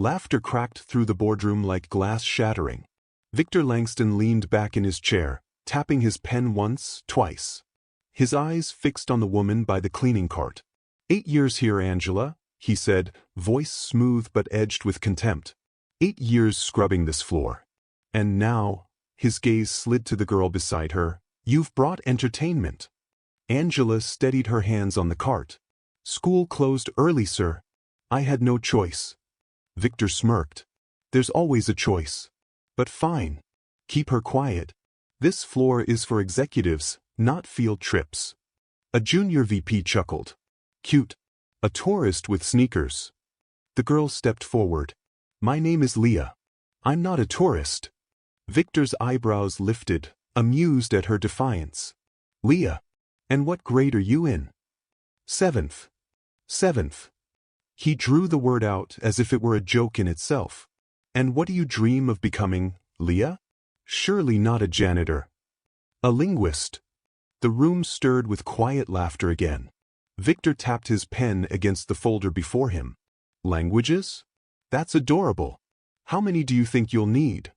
Laughter cracked through the boardroom like glass shattering. Victor Langston leaned back in his chair, tapping his pen once, twice. His eyes fixed on the woman by the cleaning cart. 8 years here, Angela, he said, voice smooth but edged with contempt. 8 years scrubbing this floor. And now, his gaze slid to the girl beside her, you've brought entertainment. Angela steadied her hands on the cart. School closed early, sir. I had no choice. Victor smirked. There's always a choice. But fine. Keep her quiet. This floor is for executives, not field trips. A junior VP chuckled. Cute. A tourist with sneakers. The girl stepped forward. My name is Leah. I'm not a tourist. Victor's eyebrows lifted, amused at her defiance. Leah. And what grade are you in? 7th. 7th. He drew the word out as if it were a joke in itself. And what do you dream of becoming, Leah? Surely not a janitor. A linguist. The room stirred with quiet laughter again. Victor tapped his pen against the folder before him. Languages? That's adorable. How many do you think you'll need?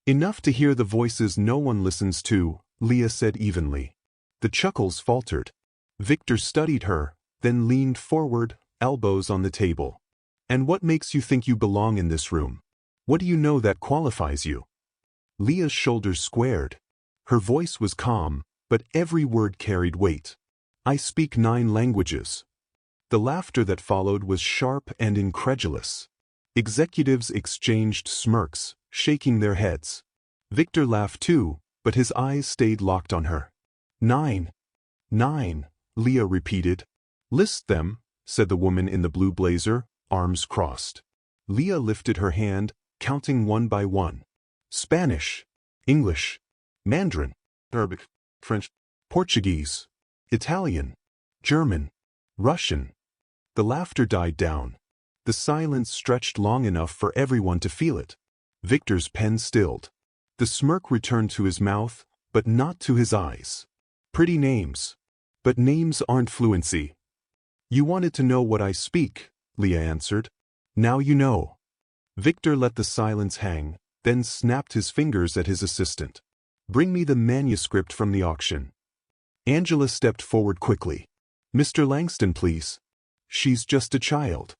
Enough to hear the voices no one listens to, Leah said evenly. The chuckles faltered. Victor studied her, then leaned forward, elbows on the table. And what makes you think you belong in this room? What do you know that qualifies you? Leah's shoulders squared. Her voice was calm, but every word carried weight. I speak 9 languages. The laughter that followed was sharp and incredulous. Executives exchanged smirks, shaking their heads. Victor laughed too, but his eyes stayed locked on her. 9. 9, Leah repeated. List them, said the woman in the blue blazer, arms crossed. Leah lifted her hand, counting one by one. Spanish, English, Mandarin, Arabic, French, Portuguese, Italian, German, Russian. The laughter died down. The silence stretched long enough for everyone to feel it. Victor's pen stilled. The smirk returned to his mouth, but not to his eyes. Pretty names. But names aren't fluency. You wanted to know what I speak, Leah answered. Now you know. Victor let the silence hang, then snapped his fingers at his assistant. Bring me the manuscript from the auction. Angela stepped forward quickly. Mr. Langston, please. She's just a child.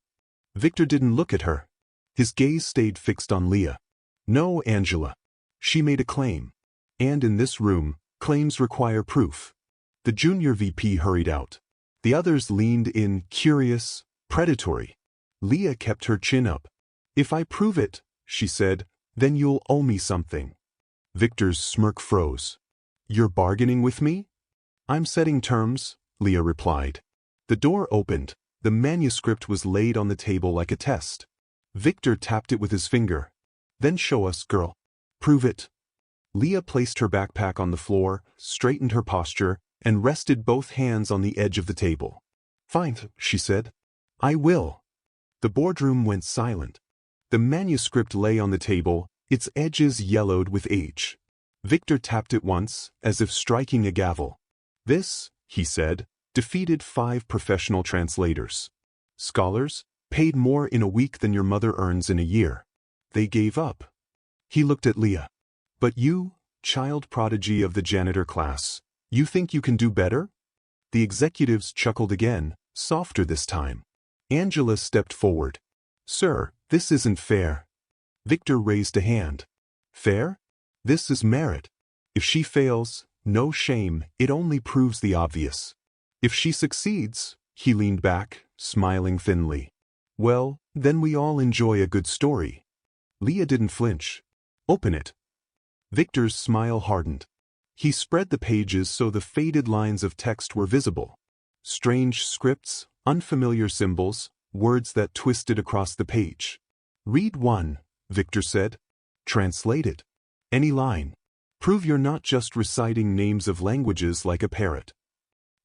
Victor didn't look at her. His gaze stayed fixed on Leah. No, Angela. She made a claim. And in this room, claims require proof. The junior VP hurried out. The others leaned in, curious, predatory. Leah kept her chin up. If I prove it, she said, then you'll owe me something. Victor's smirk froze. You're bargaining with me? I'm setting terms, Leah replied. The door opened. The manuscript was laid on the table like a test. Victor tapped it with his finger. Then show us, girl. Prove it. Leah placed her backpack on the floor, straightened her posture, and rested both hands on the edge of the table. Fine, she said. I will. The boardroom went silent. The manuscript lay on the table, its edges yellowed with age. Victor tapped it once, as if striking a gavel. This, he said, defeated 5 professional translators. Scholars, paid more in a week than your mother earns in a year. They gave up. He looked at Leah. But you, child prodigy of the janitor class, you think you can do better? The executives chuckled again, softer this time. Angela stepped forward. Sir, this isn't fair. Victor raised a hand. Fair? This is merit. If she fails, no shame, it only proves the obvious. If she succeeds, he leaned back, smiling thinly. Well, then we all enjoy a good story. Leah didn't flinch. Open it. Victor's smile hardened. He spread the pages so the faded lines of text were visible. Strange scripts, unfamiliar symbols, words that twisted across the page. Read one, Victor said. Translate it. Any line. Prove you're not just reciting names of languages like a parrot.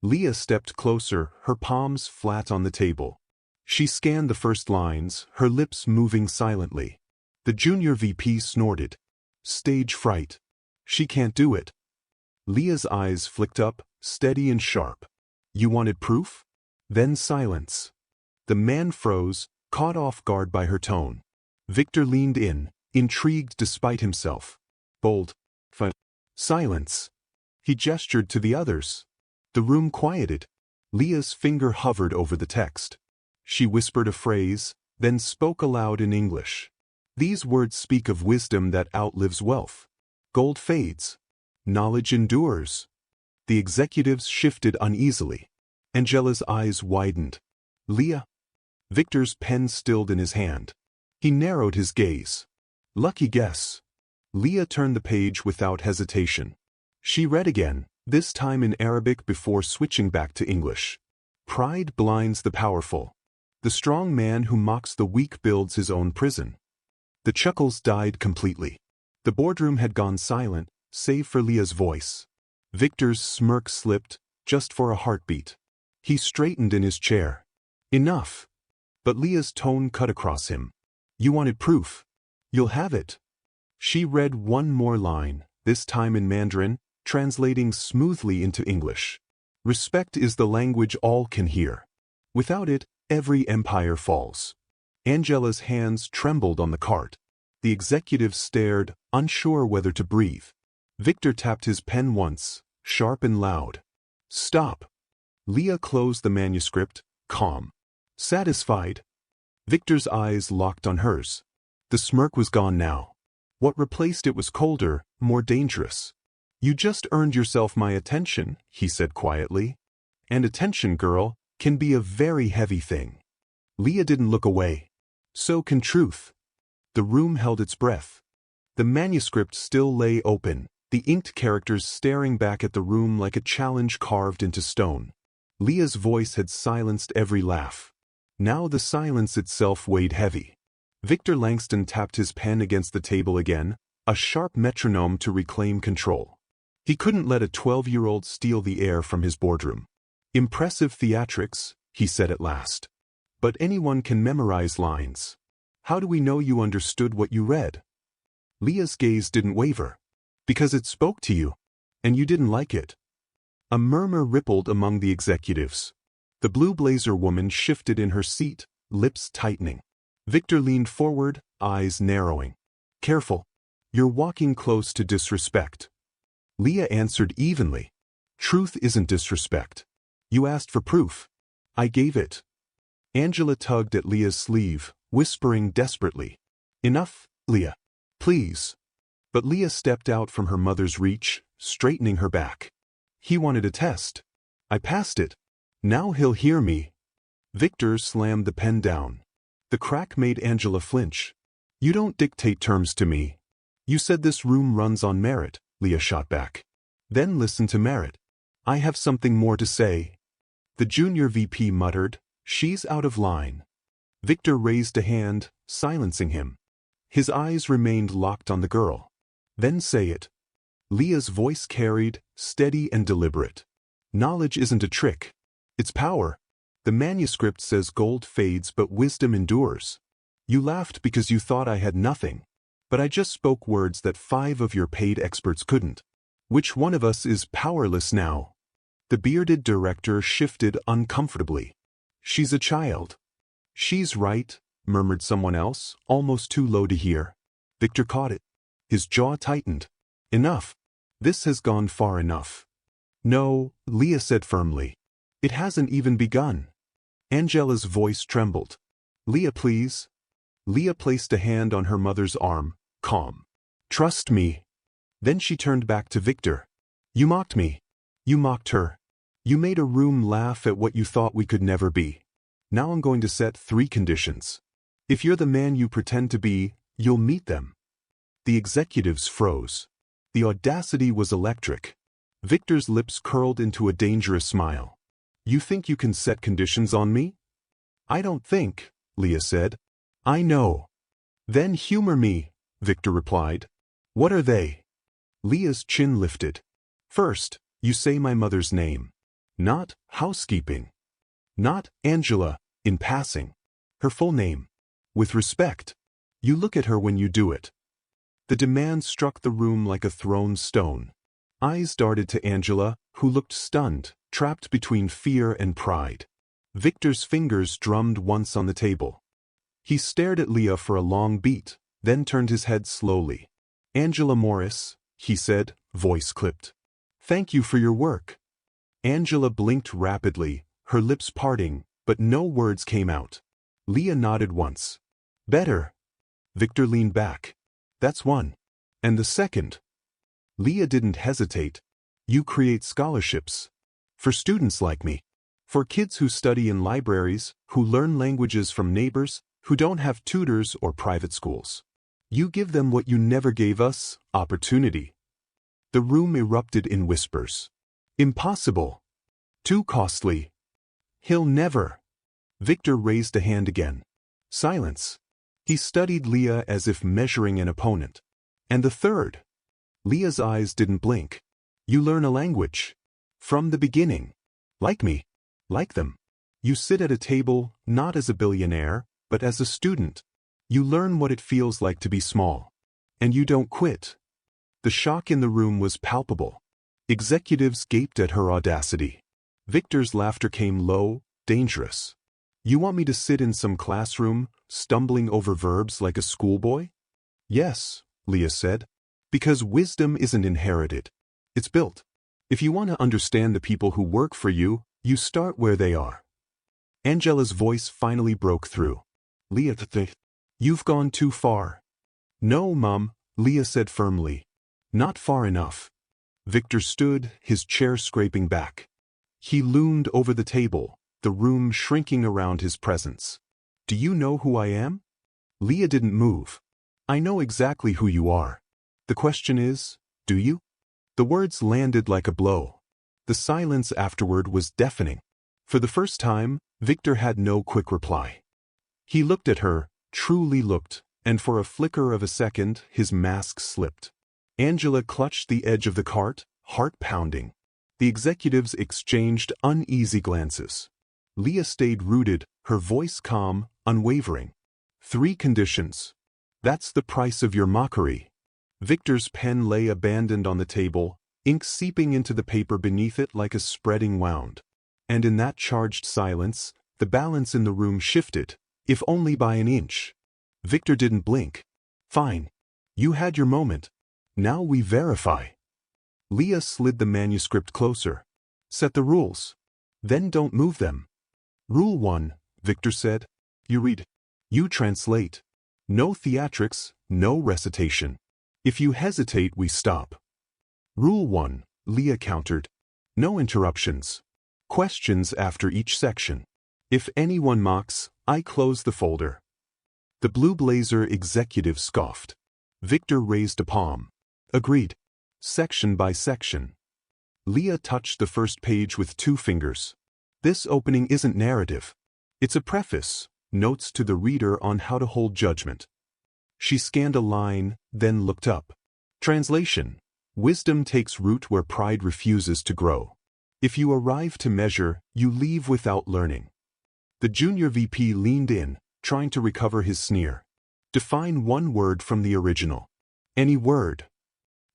Leah stepped closer, her palms flat on the table. She scanned the first lines, her lips moving silently. The junior VP snorted. Stage fright. She can't do it. Leah's eyes flicked up, steady and sharp. You wanted proof? Then silence. The man froze, caught off guard by her tone. Victor leaned in, intrigued despite himself. Bold. Fun. Silence. He gestured to the others. The room quieted. Leah's finger hovered over the text. She whispered a phrase, then spoke aloud in English. These words speak of wisdom that outlives wealth. Gold fades. Knowledge endures. The executives shifted uneasily. Angela's eyes widened. Leah? Victor's pen stilled in his hand. He narrowed his gaze. Lucky guess. Leah turned the page without hesitation. She read again, this time in Arabic before switching back to English. Pride blinds the powerful. The strong man who mocks the weak builds his own prison. The chuckles died completely. The boardroom had gone silent, save for Leah's voice. Victor's smirk slipped, just for a heartbeat. He straightened in his chair. Enough. But Leah's tone cut across him. You wanted proof. You'll have it. She read one more line, this time in Mandarin, translating smoothly into English. Respect is the language all can hear. Without it, every empire falls. Angela's hands trembled on the cart. The executive stared, unsure whether to breathe. Victor tapped his pen once, sharp and loud. Stop. Leah closed the manuscript, calm. Satisfied. Victor's eyes locked on hers. The smirk was gone now. What replaced it was colder, more dangerous. You just earned yourself my attention, he said quietly. And attention, girl, can be a very heavy thing. Leah didn't look away. So can truth. The room held its breath. The manuscript still lay open, the inked characters staring back at the room like a challenge carved into stone. Leah's voice had silenced every laugh. Now the silence itself weighed heavy. Victor Langston tapped his pen against the table again, a sharp metronome to reclaim control. He couldn't let a 12-year-old steal the air from his boardroom. Impressive theatrics, he said at last. But anyone can memorize lines. How do we know you understood what you read? Leah's gaze didn't waver. Because it spoke to you. And you didn't like it. A murmur rippled among the executives. The blue blazer woman shifted in her seat, lips tightening. Victor leaned forward, eyes narrowing. Careful. You're walking close to disrespect. Leah answered evenly. Truth isn't disrespect. You asked for proof. I gave it. Angela tugged at Leah's sleeve, whispering desperately. Enough, Leah. Please. But Leah stepped out from her mother's reach, straightening her back. He wanted a test. I passed it. Now he'll hear me. Victor slammed the pen down. The crack made Angela flinch. You don't dictate terms to me. You said this room runs on merit, Leah shot back. Then listen to merit. I have something more to say. The junior VP muttered, she's out of line. Victor raised a hand, silencing him. His eyes remained locked on the girl. Then say it. Leah's voice carried, steady and deliberate. Knowledge isn't a trick. It's power. The manuscript says gold fades but wisdom endures. You laughed because you thought I had nothing. But I just spoke words that 5 of your paid experts couldn't. Which one of us is powerless now? The bearded director shifted uncomfortably. She's a child. She's right, murmured someone else, almost too low to hear. Victor caught it. His jaw tightened. Enough. This has gone far enough. No, Leah said firmly. It hasn't even begun. Angela's voice trembled. Leah, please. Leah placed a hand on her mother's arm, calm. Trust me. Then she turned back to Victor. You mocked me. You mocked her. You made a room laugh at what you thought we could never be. Now I'm going to set 3 conditions. If you're the man you pretend to be, you'll meet them. The executives froze. The audacity was electric. Victor's lips curled into a dangerous smile. You think you can set conditions on me? I don't think, Leah said. I know. Then humor me, Victor replied. What are they? Leah's chin lifted. First, you say my mother's name. Not housekeeping. Not Angela, in passing. Her full name. With respect. You look at her when you do it. The demand struck the room like a thrown stone. Eyes darted to Angela, who looked stunned, trapped between fear and pride. Victor's fingers drummed once on the table. He stared at Leah for a long beat, then turned his head slowly. "Angela Morris," he said, voice clipped. "Thank you for your work." Angela blinked rapidly, her lips parting, but no words came out. Leah nodded once. "Better." Victor leaned back. "That's one. And the second?" Leah didn't hesitate. "You create scholarships. For students like me. For kids who study in libraries, who learn languages from neighbors, who don't have tutors or private schools. You give them what you never gave us, opportunity." The room erupted in whispers. "Impossible. Too costly. He'll never." Victor raised a hand again. Silence. He studied Leah as if measuring an opponent. "And the third?" Leah's eyes didn't blink. "You learn a language. From the beginning. Like me. Like them. You sit at a table, not as a billionaire, but as a student. You learn what it feels like to be small. And you don't quit." The shock in the room was palpable. Executives gaped at her audacity. Victor's laughter came low, dangerous. "You want me to sit in some classroom, stumbling over verbs like a schoolboy?" "Yes," Leah said. "Because wisdom isn't inherited. It's built. If you want to understand the people who work for you, you start where they are." Angela's voice finally broke through. "Leah, you've gone too far." "No, Mom," Leah said firmly. "Not far enough." Victor stood, his chair scraping back. He loomed over the table, the room shrinking around his presence. "Do you know who I am?" Leah didn't move. "I know exactly who you are. The question is, do you?" The words landed like a blow. The silence afterward was deafening. For the first time, Victor had no quick reply. He looked at her, truly looked, and for a flicker of a second, his mask slipped. Angela clutched the edge of the cart, heart pounding. The executives exchanged uneasy glances. Leah stayed rooted, her voice calm, unwavering. "3 conditions. That's the price of your mockery." Victor's pen lay abandoned on the table, ink seeping into the paper beneath it like a spreading wound. And in that charged silence, the balance in the room shifted, if only by an inch. Victor didn't blink. "Fine. You had your moment. Now we verify." Leah slid the manuscript closer. "Set the rules. Then don't move them." "Rule 1, Victor said. You read. You translate. No theatrics, no recitation. If you hesitate, we stop." "Rule 1, Leah countered. No interruptions. Questions after each section. If anyone mocks, I close the folder." The Blue Blazer executive scoffed. Victor raised a palm. "Agreed. Section by section." Leah touched the first page with 2 fingers. "This opening isn't narrative. It's a preface, notes to the reader on how to hold judgment." She scanned a line, then looked up. Translation. Wisdom takes root where pride refuses to grow. If you arrive to measure, you leave without learning. The junior VP leaned in, trying to recover his sneer. "Define one word from the original." "Any word."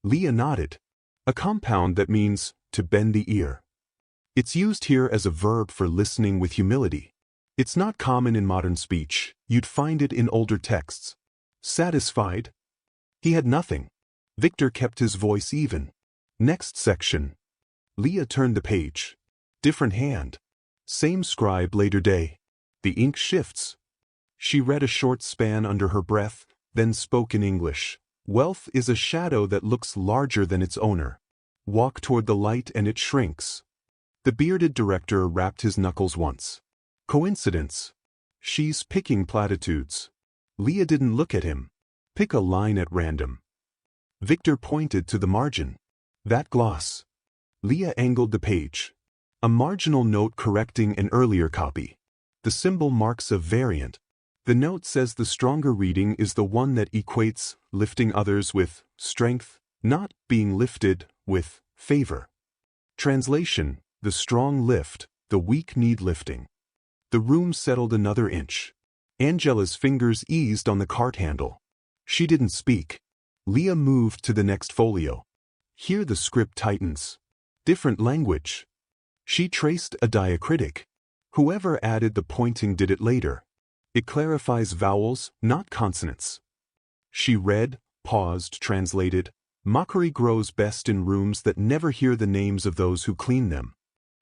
Leah nodded. "A compound that means to bend the ear. It's used here as a verb for listening with humility. It's not common in modern speech. You'd find it in older texts." "Satisfied?" He had nothing. Victor kept his voice even. "Next section." Leah turned the page. Different hand. Same scribe later day. The ink shifts. She read a short span under her breath, then spoke in English. "Wealth is a shadow that looks larger than its owner. Walk toward the light and it shrinks." The bearded director rapped his knuckles once. "Coincidence?" "She's picking platitudes." Leah didn't look at him. "Pick a line at random." Victor pointed to the margin. "That gloss." Leah angled the page. A marginal note correcting an earlier copy. The symbol marks a variant. The note says the stronger reading is the one that equates lifting others with strength, not being lifted with favor. Translation. The strong lift, the weak need lifting. The room settled another inch. Angela's fingers eased on the cart handle. She didn't speak. Leah moved to the next folio. Here the script tightens. Different language. She traced a diacritic. Whoever added the pointing did it later. It clarifies vowels, not consonants. She read, paused, translated. Mockery grows best in rooms that never hear the names of those who clean them.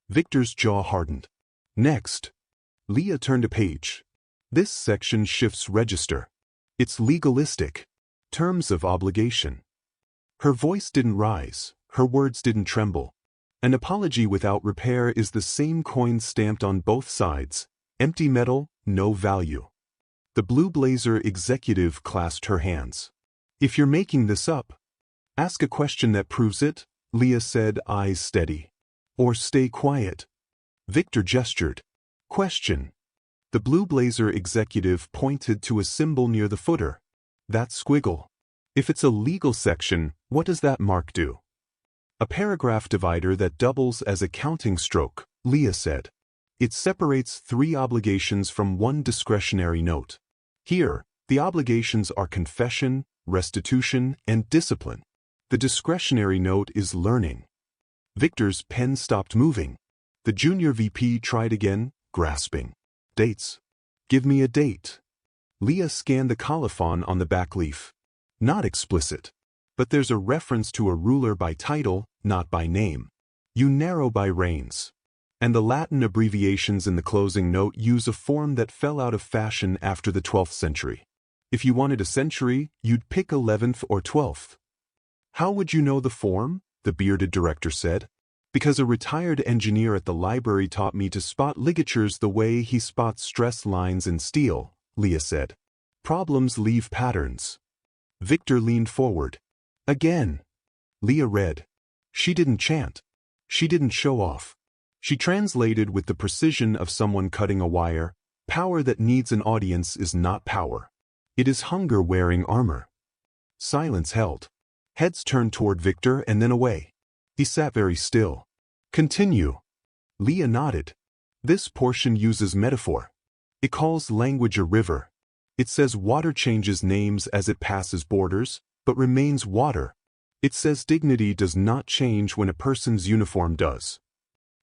Victor's jaw hardened. Next. Leah turned a page. This section shifts register. It's legalistic. Terms of obligation. Her voice didn't rise. Her words didn't tremble. An apology without repair is the same coin stamped on both sides. Empty metal, no value. The blue blazer executive clasped her hands. If you're making this up, ask a question that proves it, Leah said, eyes steady. Or stay quiet. Victor gestured. Question. The blue blazer executive pointed to a symbol near the footer. That squiggle. If it's a legal section, what does that mark do? A paragraph divider that doubles as a counting stroke, Leah said. It separates 3 obligations from 1 discretionary note. Here, the obligations are confession, restitution, and discipline. The discretionary note is learning. Victor's pen stopped moving. The junior VP tried again, grasping. Dates. Give me a date. Leah scanned the colophon on the back leaf. Not explicit. But there's a reference to a ruler by title, not by name. You narrow by reigns. And the Latin abbreviations in the closing note use a form that fell out of fashion after the 12th century. If you wanted a century, you'd pick 11th or 12th. How would you know the form? The bearded director said. Because a retired engineer at the library taught me to spot ligatures the way he spots stress lines in steel, Leah said. Problems leave patterns. Victor leaned forward. Again. Leah read. She didn't chant. She didn't show off. She translated with the precision of someone cutting a wire. Power that needs an audience is not power. It is hunger wearing armor. Silence held. Heads turned toward Victor and then away. He sat very still. Continue. Leah nodded. This portion uses metaphor. It calls language a river. It says water changes names as it passes borders, but remains water. It says dignity does not change when a person's uniform does.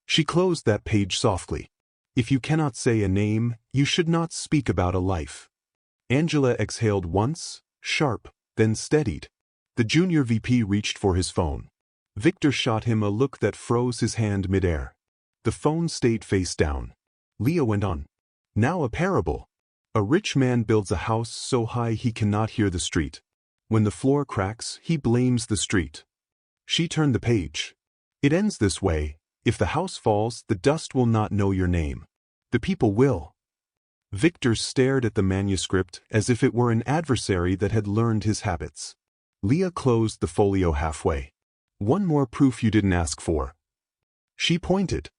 She closed that page softly. If you cannot say a name, you should not speak about a life. Angela exhaled once, sharp, then steadied. The junior VP reached for his phone. Victor shot him a look that froze his hand midair. The phone stayed face down. Leah went on. Now a parable. A rich man builds a house so high he cannot hear the street. When the floor cracks, he blames the street. She turned the page. It ends this way. If the house falls, the dust will not know your name. The people will. Victor stared at the manuscript as if it were an adversary that had learned his habits. Leah closed the folio halfway. One more proof you didn't ask for. She pointed.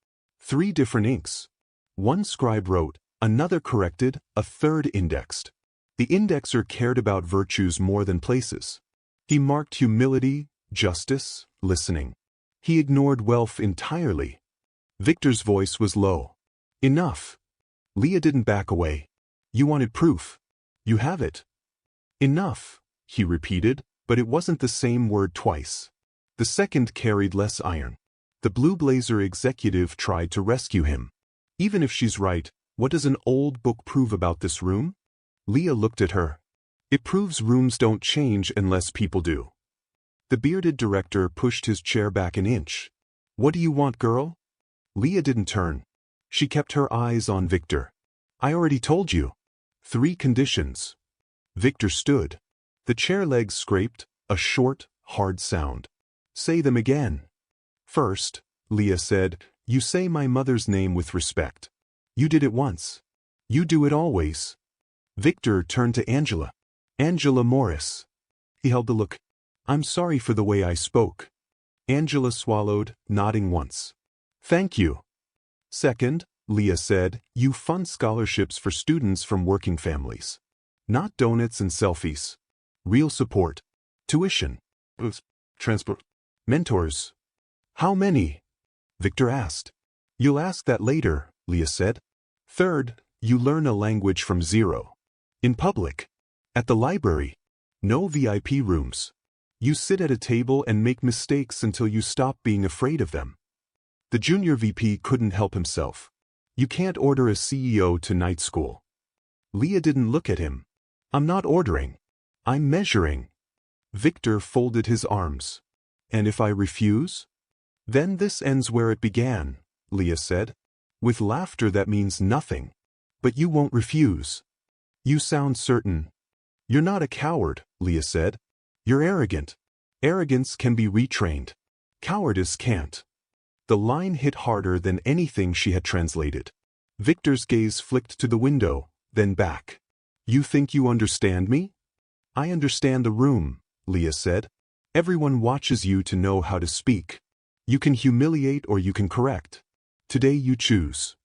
3 different inks. One scribe wrote, another corrected, a third indexed. The indexer cared about virtues more than places. He marked humility, justice, listening. He ignored wealth entirely. Victor's voice was low. Enough. Leah didn't back away. You wanted proof. You have it. Enough, he repeated, but it wasn't the same word twice. The second carried less iron. The blue blazer executive tried to rescue him. Even if she's right, what does an old book prove about this room? Leah looked at her. It proves rooms don't change unless people do. The bearded director pushed his chair back an inch. What do you want, girl? Leah didn't turn. She kept her eyes on Victor. I already told you. 3 conditions. Victor stood. The chair legs scraped, a short, hard sound. Say them again. First, Leah said, you say my mother's name with respect. You did it once. You do it always. Victor turned to Angela. Angela Morris. He held the look. I'm sorry for the way I spoke. Angela swallowed, nodding once. Thank you. Second, Leah said, you fund scholarships for students from working families. Not donuts and selfies. Real support. Tuition. Transport. Mentors. How many? Victor asked. You'll ask that later, Leah said. Third, you learn a language from zero. In public. At the library. No VIP rooms. You sit at a table and make mistakes until you stop being afraid of them. The junior VP couldn't help himself. You can't order a CEO to night school. Leah didn't look at him. I'm not ordering. I'm measuring. Victor folded his arms. And if I refuse? Then this ends where it began, Leah said. With laughter that means nothing. But you won't refuse. You sound certain. You're not a coward, Leah said. You're arrogant. Arrogance can be retrained. Cowardice can't. The line hit harder than anything she had translated. Victor's gaze flicked to the window, then back. You think you understand me? I understand the room, Leah said. Everyone watches you to know how to speak. You can humiliate or you can correct. Today you choose.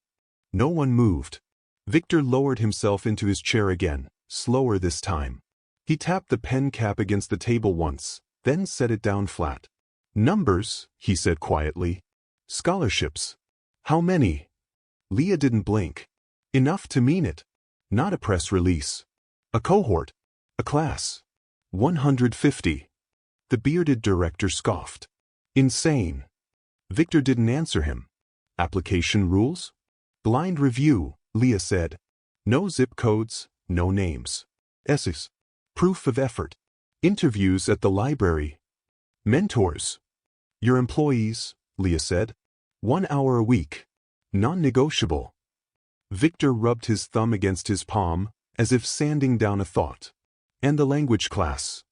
No one moved. Victor lowered himself into his chair again, slower this time. He tapped the pen cap against the table once, then set it down flat. Numbers, he said quietly. Scholarships. How many? Leah didn't blink. Enough to mean it. Not a press release. A cohort. A class. 150. The bearded director scoffed. Insane. Victor didn't answer him. Application rules? Blind review, Leah said. No zip codes, no names. Essays. Proof of effort. Interviews at the library. Mentors. Your employees, Leah said. 1 hour a week. Non-negotiable. Victor rubbed his thumb against his palm, as if sanding down a thought. And the language class.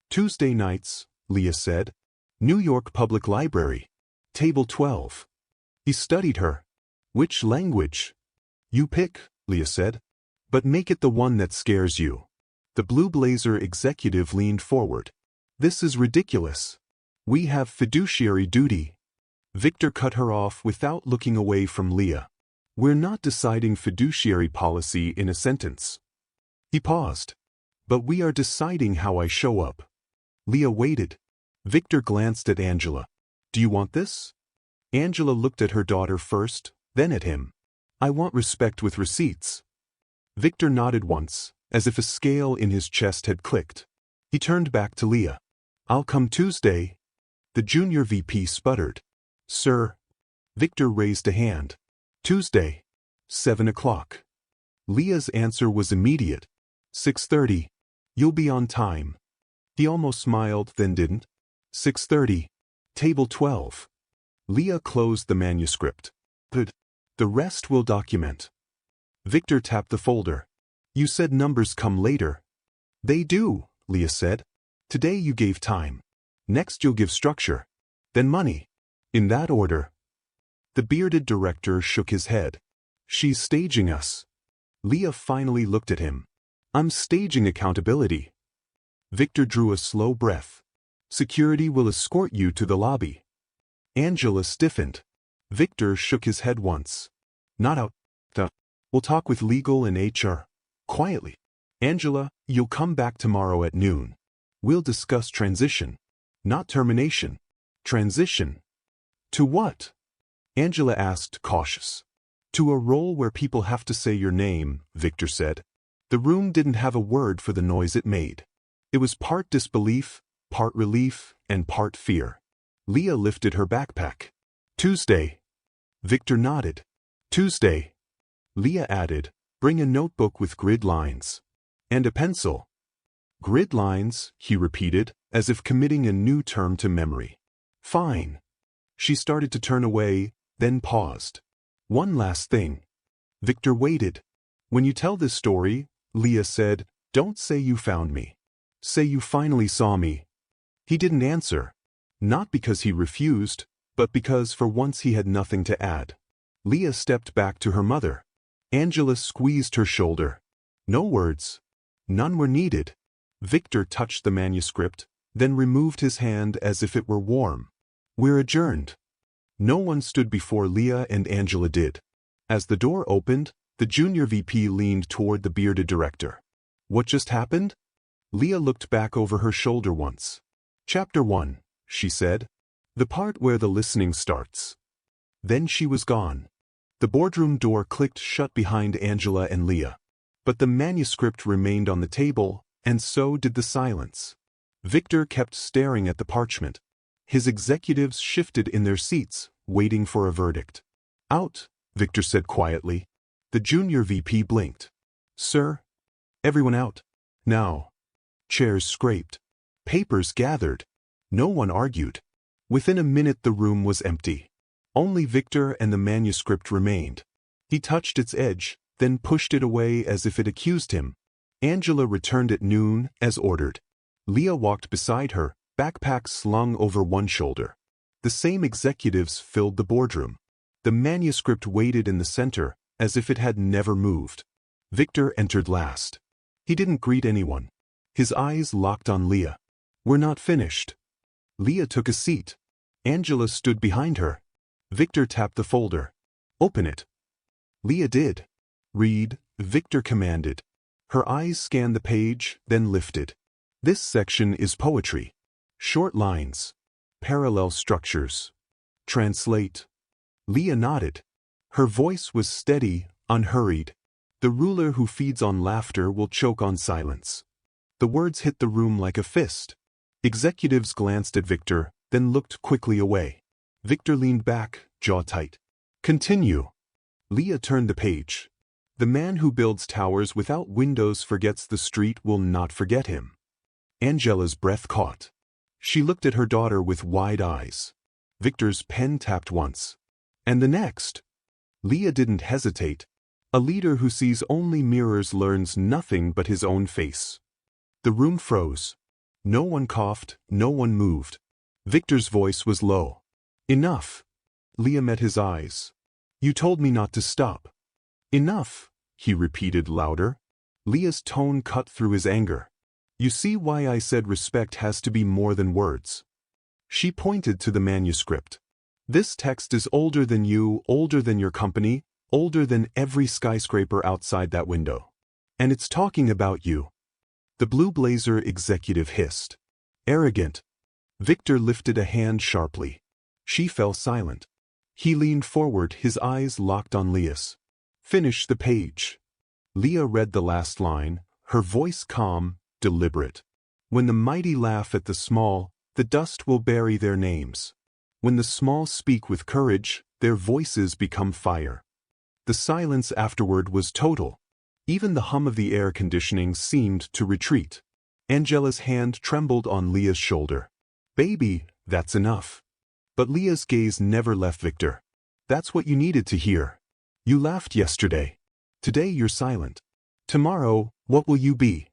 Tuesday nights, Leah said. New York Public Library. Table 12. He studied her. Which language? You pick, Leah said. But make it the one that scares you. The blue blazer executive leaned forward. This is ridiculous. We have fiduciary duty. Victor cut her off without looking away from Leah. We're not deciding fiduciary policy in a sentence. He paused. But we are deciding how I show up. Leah waited. Victor glanced at Angela. Do you want this? Angela looked at her daughter first, then at him. I want respect with receipts. Victor nodded once, as if a scale in his chest had clicked. He turned back to Leah. I'll come Tuesday. The junior VP sputtered. Sir. Victor raised a hand. Tuesday. 7 o'clock. Leah's answer was immediate. 6:30. You'll be on time. He almost smiled, then didn't. 6:30. Table 12. Leah closed the manuscript. Good. The rest will document. Victor tapped the folder. You said numbers come later. They do, Leah said. Today you gave time. Next you'll give structure. Then money. In that order. The bearded director shook his head. She's staging us. Leah finally looked at him. I'm staging accountability. Victor drew a slow breath. Security will escort you to the lobby. Angela stiffened. Victor shook his head once. Not out. We'll talk with legal and HR. Quietly. Angela, you'll come back tomorrow at noon. We'll discuss transition. Not termination. Transition. To what? Angela asked, cautious. To a role where people have to say your name, Victor said. The room didn't have a word for the noise it made. It was part disbelief, part relief, and part fear. Leah lifted her backpack. Tuesday. Victor nodded. Tuesday. Leah added, bring a notebook with grid lines. And a pencil. Grid lines, he repeated, as if committing a new term to memory. Fine. She started to turn away, then paused. One last thing. Victor waited. When you tell this story, Leah said, don't say you found me. Say you finally saw me. He didn't answer. Not because he refused, but because for once he had nothing to add. Leah stepped back to her mother. Angela squeezed her shoulder. No words. None were needed. Victor touched the manuscript, then removed his hand as if it were warm. We're adjourned. No one stood before Leah and Angela did. As the door opened, the junior VP leaned toward the bearded director. What just happened? Leah looked back over her shoulder once. Chapter 1, she said. The part where the listening starts. Then she was gone. The boardroom door clicked shut behind Angela and Leah. But the manuscript remained on the table, and so did the silence. Victor kept staring at the parchment. His executives shifted in their seats, waiting for a verdict. Out, Victor said quietly. The junior VP blinked. Sir? Everyone out. Now. Chairs scraped. Papers gathered. No one argued. Within a minute the room was empty. Only Victor and the manuscript remained. He touched its edge, then pushed it away as if it accused him. Angela returned at noon, as ordered. Leah walked beside her, backpack slung over one shoulder. The same executives filled the boardroom. The manuscript waited in the center, as if it had never moved. Victor entered last. He didn't greet anyone. His eyes locked on Leah. "We're not finished." Leah took a seat. Angela stood behind her. Victor tapped the folder. "Open it." Leah did. "Read," Victor commanded. Her eyes scanned the page, then lifted. "This section is poetry. Short lines. Parallel structures. Translate." Leah nodded. Her voice was steady, unhurried. "The ruler who feeds on laughter will choke on silence." The words hit the room like a fist. Executives glanced at Victor, then looked quickly away. Victor leaned back, jaw tight. "Continue." Leah turned the page. "The man who builds towers without windows forgets the street will not forget him." Angela's breath caught. She looked at her daughter with wide eyes. Victor's pen tapped once. And the next. Leah didn't hesitate. "A leader who sees only mirrors learns nothing but his own face." The room froze. No one coughed, no one moved. Victor's voice was low. "Enough." Leah met his eyes. "You told me not to stop." "Enough," he repeated louder. Leah's tone cut through his anger. "You see why I said respect has to be more than words." She pointed to the manuscript. "This text is older than you, older than your company, older than every skyscraper outside that window. And it's talking about you." The blue blazer executive hissed. "Arrogant." Victor lifted a hand sharply. She fell silent. He leaned forward, his eyes locked on Leah's. "Finish the page." Leah read the last line, her voice calm, deliberate. "When the mighty laugh at the small, the dust will bury their names. When the small speak with courage, their voices become fire." The silence afterward was total. Even the hum of the air conditioning seemed to retreat. Angela's hand trembled on Leah's shoulder. "Baby, that's enough." But Leah's gaze never left Victor. "That's what you needed to hear. You laughed yesterday. Today you're silent. Tomorrow, what will you be?"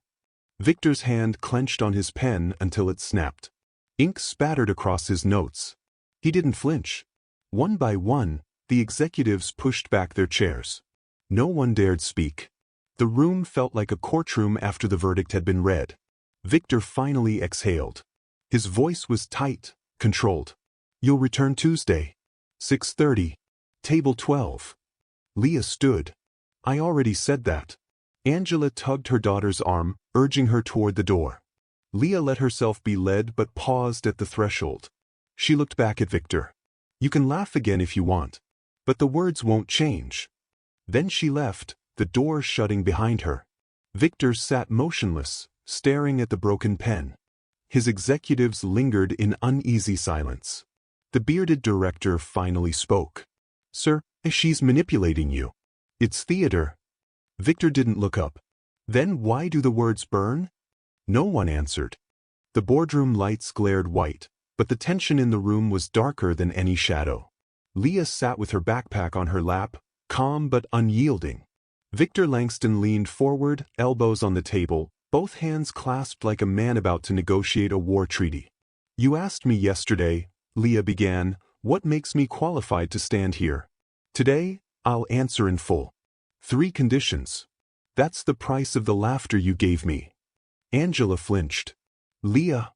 Victor's hand clenched on his pen until it snapped. Ink spattered across his notes. He didn't flinch. One by one, the executives pushed back their chairs. No one dared speak. The room felt like a courtroom after the verdict had been read. Victor finally exhaled. His voice was tight, controlled. "You'll return Tuesday. 6:30. Table 12. Leah stood. "I already said that." Angela tugged her daughter's arm, urging her toward the door. Leah let herself be led but paused at the threshold. She looked back at Victor. "You can laugh again if you want. But the words won't change." Then she left, the door shutting behind her. Victor sat motionless, staring at the broken pen. His executives lingered in uneasy silence. The bearded director finally spoke. "Sir, she's manipulating you. It's theater." Victor didn't look up. "Then why do the words burn?" No one answered. The boardroom lights glared white, but the tension in the room was darker than any shadow. Leah sat with her backpack on her lap, calm but unyielding. Victor Langston leaned forward, elbows on the table, both hands clasped like a man about to negotiate a war treaty. "You asked me yesterday," Leah began, "what makes me qualified to stand here. Today, I'll answer in full. 3 conditions. That's the price of the laughter you gave me." Angela flinched. "Leah."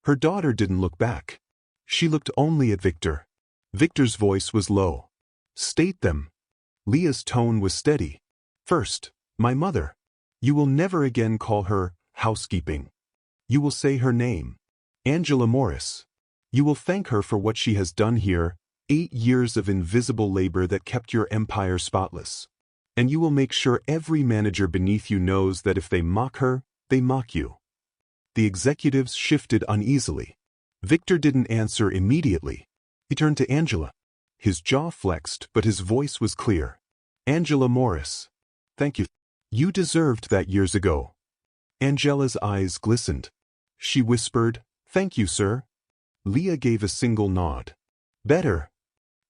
Her daughter didn't look back. She looked only at Victor. Victor's voice was low. "State them." Leah's tone was steady. "First, my mother. You will never again call her housekeeping. You will say her name. Angela Morris. You will thank her for what she has done here, 8 years of invisible labor that kept your empire spotless. And you will make sure every manager beneath you knows that if they mock her, they mock you." The executives shifted uneasily. Victor didn't answer immediately. He turned to Angela. His jaw flexed, but his voice was clear. "Angela Morris. Thank you." You deserved that years ago. Angela's eyes glistened. She whispered, "Thank you, sir." Leah gave a single nod. "Better."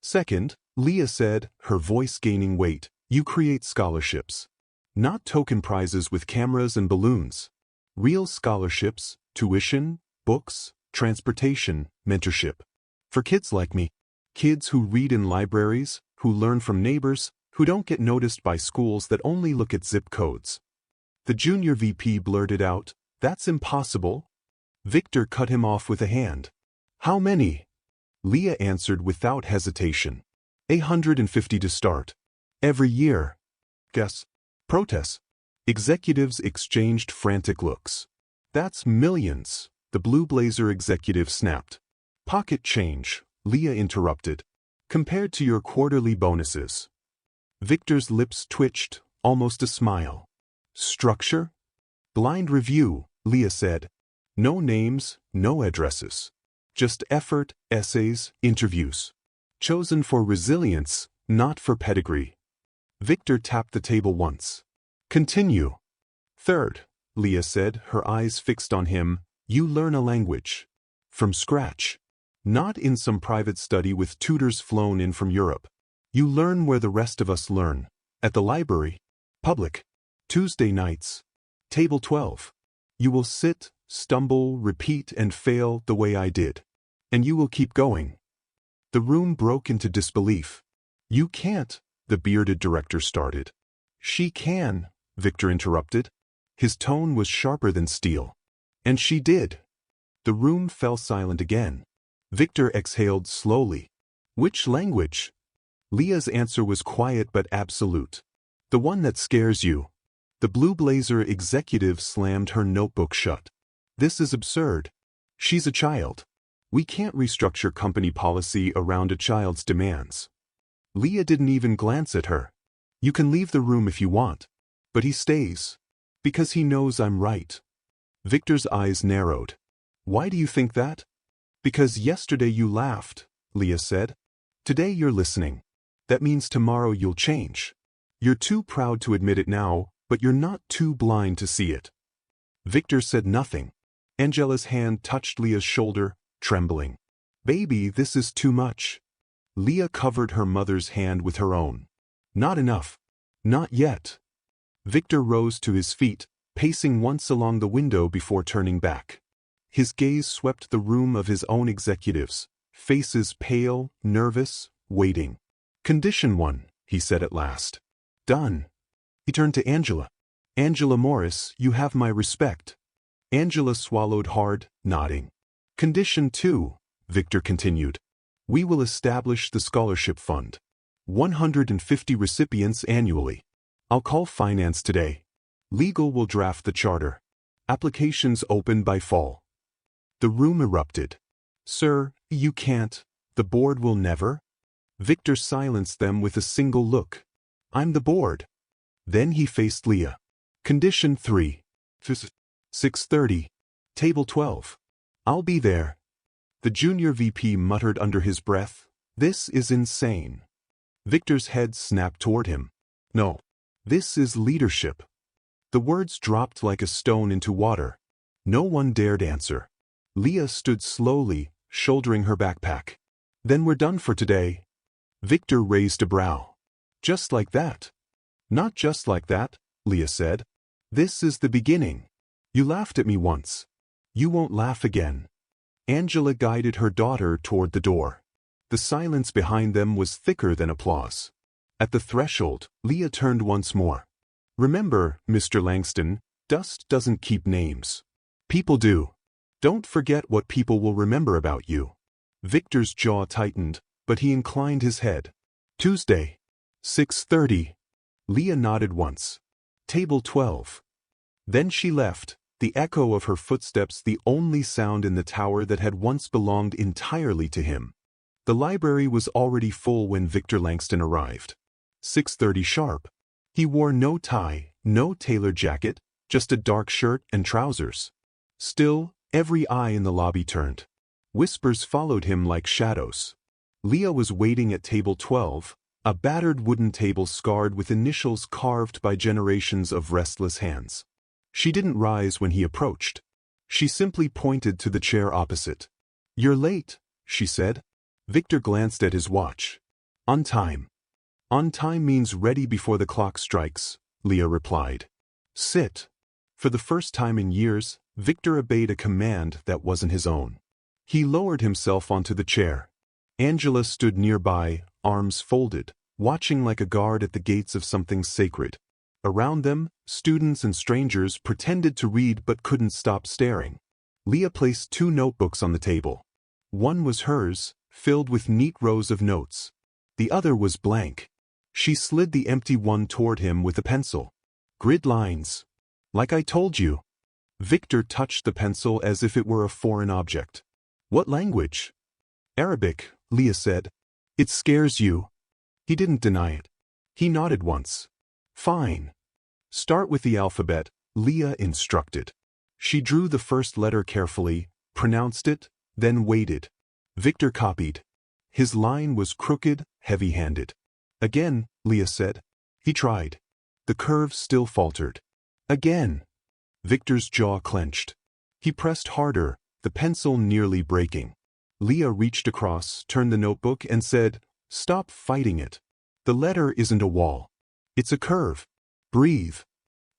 "Second," Leah said, her voice gaining weight, "you create scholarships. Not token prizes with cameras and balloons. Real scholarships, tuition, books, transportation, mentorship. For kids like me. Kids who read in libraries, who learn from neighbors, who don't get noticed by schools that only look at zip codes." The junior VP blurted out, "That's impossible." Victor cut him off with a hand. "How many?" Leah answered without hesitation. 150 to start. Every year. Guess. Protests. Executives exchanged frantic looks. "That's millions," the blue blazer executive snapped. "Pocket change," Leah interrupted. "Compared to your quarterly bonuses." Victor's lips twitched, almost a smile. "Structure?" "Blind review," Leah said. "No names, no addresses. Just effort, essays, interviews. Chosen for resilience, not for pedigree." Victor tapped the table once. "Continue." "Third," Leah said, her eyes fixed on him, "you learn a language. From scratch. Not in some private study with tutors flown in from Europe. You learn where the rest of us learn. At the library. Public. Tuesday nights. Table 12. You will sit, stumble, repeat, and fail the way I did. And you will keep going." The room broke into disbelief. "You can't," the bearded director started. "She can," Victor interrupted. His tone was sharper than steel. "And she did." The room fell silent again. Victor exhaled slowly. "Which language?" Leah's answer was quiet but absolute. "The one that scares you." The blue blazer executive slammed her notebook shut. "This is absurd. She's a child. We can't restructure company policy around a child's demands." Leah didn't even glance at her. "You can leave the room if you want. But he stays. Because he knows I'm right." Victor's eyes narrowed. "Why do you think that?" "Because yesterday you laughed," Leah said. "Today you're listening. That means tomorrow you'll change. You're too proud to admit it now, but you're not too blind to see it." Victor said nothing. Angela's hand touched Leah's shoulder, trembling. "Baby, this is too much." Leah covered her mother's hand with her own. "Not enough. Not yet." Victor rose to his feet, pacing once along the window before turning back. His gaze swept the room of his own executives, faces pale, nervous, waiting. "Condition 1, he said at last. "Done." He turned to Angela. "Angela Morris, you have my respect." Angela swallowed hard, nodding. "Condition 2, Victor continued. "We will establish the scholarship fund. 150 recipients annually. I'll call finance today. Legal will draft the charter. Applications open by fall." The room erupted. "Sir, you can't. The board will never." Victor silenced them with a single look. "I'm the board." Then he faced Leah. "Condition 3. 6:30. Table 12. I'll be there." The junior VP muttered under his breath, "This is insane." Victor's head snapped toward him. "No. This is leadership." The words dropped like a stone into water. No one dared answer. Leah stood slowly, shouldering her backpack. "Then we're done for today." Victor raised a brow. "Just like that?" "Not just like that," Leah said. "This is the beginning. You laughed at me once. You won't laugh again." Angela guided her daughter toward the door. The silence behind them was thicker than applause. At the threshold, Leah turned once more. "Remember, Mr. Langston, dust doesn't keep names. People do. Don't forget what people will remember about you." Victor's jaw tightened, but he inclined his head. "Tuesday. 6:30. Leah nodded once. "Table 12. Then she left, the echo of her footsteps the only sound in the tower that had once belonged entirely to him. The library was already full when Victor Langston arrived. 6:30 sharp. He wore no tie, no tailored jacket, just a dark shirt and trousers. Still, every eye in the lobby turned. Whispers followed him like shadows. Leah was waiting at table 12, A battered wooden table scarred with initials carved by generations of restless hands. She didn't rise when he approached. She simply pointed to the chair opposite. "You're late," she said. Victor glanced at his watch. "On time." "On time means ready before the clock strikes," Leah replied. "Sit." For the first time in years, Victor obeyed a command that wasn't his own. He lowered himself onto the chair. Angela stood nearby, arms folded, watching like a guard at the gates of something sacred. Around them, students and strangers pretended to read but couldn't stop staring. Leah placed 2 notebooks on the table. One was hers, filled with neat rows of notes. The other was blank. She slid the empty one toward him with a pencil. "Grid lines. Like I told you." Victor touched the pencil as if it were a foreign object. "What language?" "Arabic," Leah said. "It scares you." He didn't deny it. He nodded once. "Fine. Start with the alphabet," Leah instructed. She drew the first letter carefully, pronounced it, then waited. Victor copied. His line was crooked, heavy-handed. "Again," Leah said. He tried. The curve still faltered. "Again." Victor's jaw clenched. He pressed harder, the pencil nearly breaking. Leah reached across, turned the notebook, and said, "Stop fighting it. The letter isn't a wall. It's a curve. Breathe."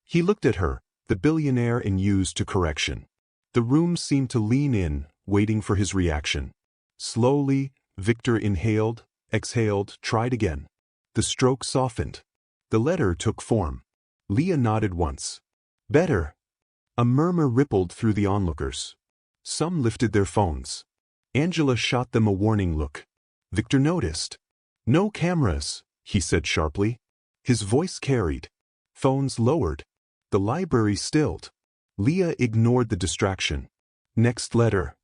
He looked at her, the billionaire in used to correction. The room seemed to lean in, waiting for his reaction. Slowly, Victor inhaled, exhaled, tried again. The stroke softened. The letter took form. Leah nodded once. "Better." A murmur rippled through the onlookers. Some lifted their phones. Angela shot them a warning look. Victor noticed. "No cameras," he said sharply. His voice carried. Phones lowered. The library stilled. Leah ignored the distraction. "Next letter."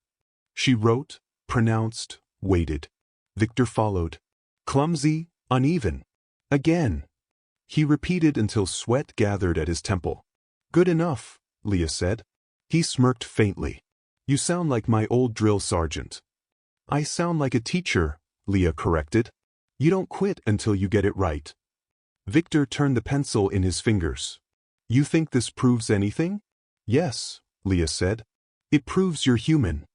She wrote, pronounced, waited. Victor followed. Clumsy, uneven. Again. He repeated until sweat gathered at his temple. "Good enough," Leah said. He smirked faintly. "You sound like my old drill sergeant." "I sound like a teacher," Leah corrected. "You don't quit until you get it right." Victor turned the pencil in his fingers. "You think this proves anything?" "Yes," Leah said. "It proves you're human."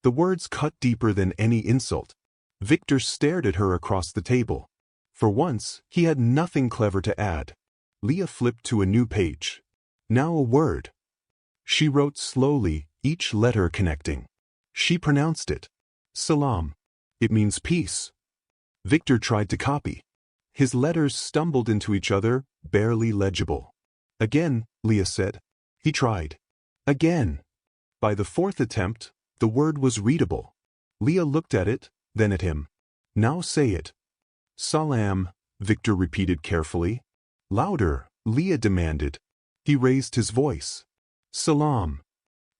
The words cut deeper than any insult. Victor stared at her across the table. For once, he had nothing clever to add. Leah flipped to a new page. Now a word. She wrote slowly, each letter connecting. She pronounced it. Salam. It means peace. Victor tried to copy. His letters stumbled into each other, barely legible. "Again," Leah said. He tried. Again. By the 4th attempt, the word was readable. Leah looked at it, then at him. "Now say it." "Salam," Victor repeated carefully. "Louder," Leah demanded. He raised his voice. "Salam."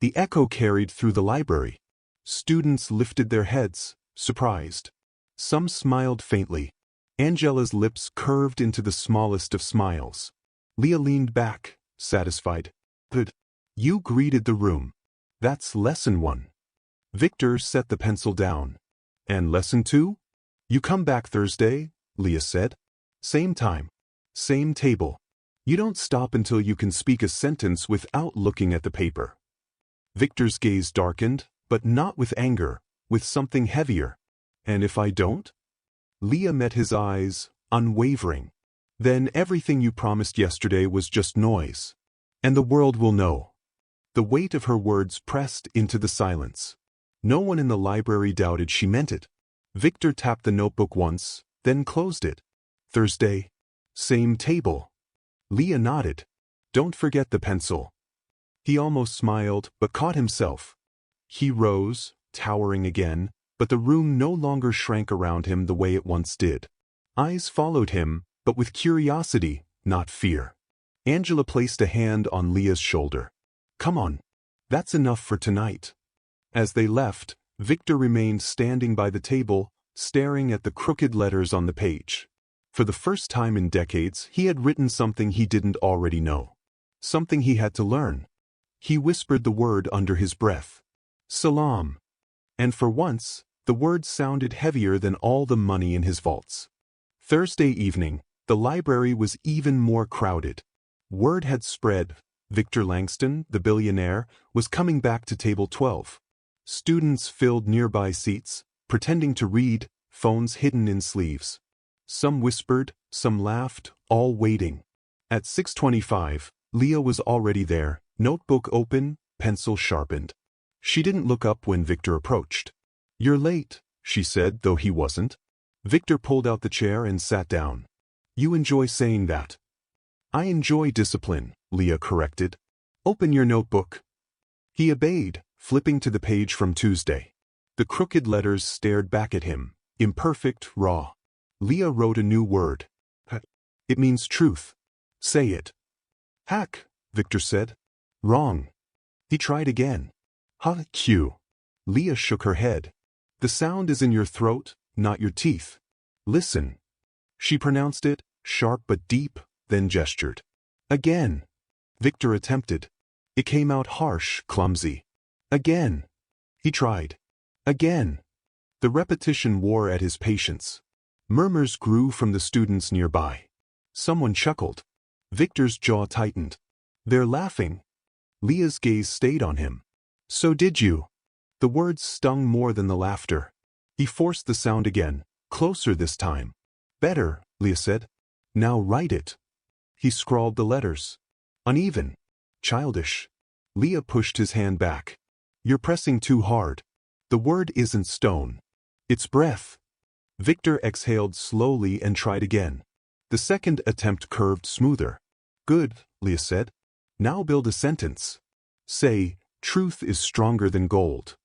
The echo carried through the library. Students lifted their heads, surprised. Some smiled faintly. Angela's lips curved into the smallest of smiles. Leah leaned back, satisfied. "Good. You greeted the room. That's lesson 1. Victor set the pencil down. "And lesson 2? "You come back Thursday," Leah said. "Same time. Same table. You don't stop until you can speak a sentence without looking at the paper." Victor's gaze darkened, but not with anger, with something heavier. "And if I don't?" Leah met his eyes, unwavering. "Then everything you promised yesterday was just noise. And the world will know." The weight of her words pressed into the silence. No one in the library doubted she meant it. Victor tapped the notebook once, then closed it. "Thursday. Same table." Leah nodded. "Don't forget the pencil." He almost smiled, but caught himself. He rose, towering again, but the room no longer shrank around him the way it once did. Eyes followed him, but with curiosity, not fear. Angela placed a hand on Leah's shoulder. "Come on. That's enough for tonight." As they left, Victor remained standing by the table, staring at the crooked letters on the page. For the first time in decades, he had written something he didn't already know. Something he had to learn. He whispered the word under his breath. "Salam." And for once, the word sounded heavier than all the money in his vaults. Thursday evening, the library was even more crowded. Word had spread. Victor Langston, the billionaire, was coming back to table 12. Students filled nearby seats, pretending to read, phones hidden in sleeves. Some whispered, some laughed, all waiting. At 6:25, Leah was already there, notebook open, pencil sharpened. She didn't look up when Victor approached. "You're late," she said, though he wasn't. Victor pulled out the chair and sat down. "You enjoy saying that." "I enjoy discipline," Leah corrected. "Open your notebook." He obeyed, flipping to the page from Tuesday. The crooked letters stared back at him, imperfect, raw. Leah wrote a new word. "It means truth. Say it." "Hack," Victor said. "Wrong." He tried again. "Q." Leah shook her head. "The sound is in your throat, not your teeth. Listen." She pronounced it, sharp but deep, then gestured. "Again." Victor attempted. It came out harsh, clumsy. "Again." He tried. "Again." The repetition wore at his patience. Murmurs grew from the students nearby. Someone chuckled. Victor's jaw tightened. "They're laughing." Leah's gaze stayed on him. "So did you." The words stung more than the laughter. He forced the sound again, closer this time. "Better," Leah said. "Now write it." He scrawled the letters. Uneven. Childish. Leah pushed his hand back. "You're pressing too hard. The word isn't stone. It's breath." Victor exhaled slowly and tried again. The second attempt curved smoother. "Good," Leah said. "Now build a sentence. Say, 'Truth is stronger than gold.'"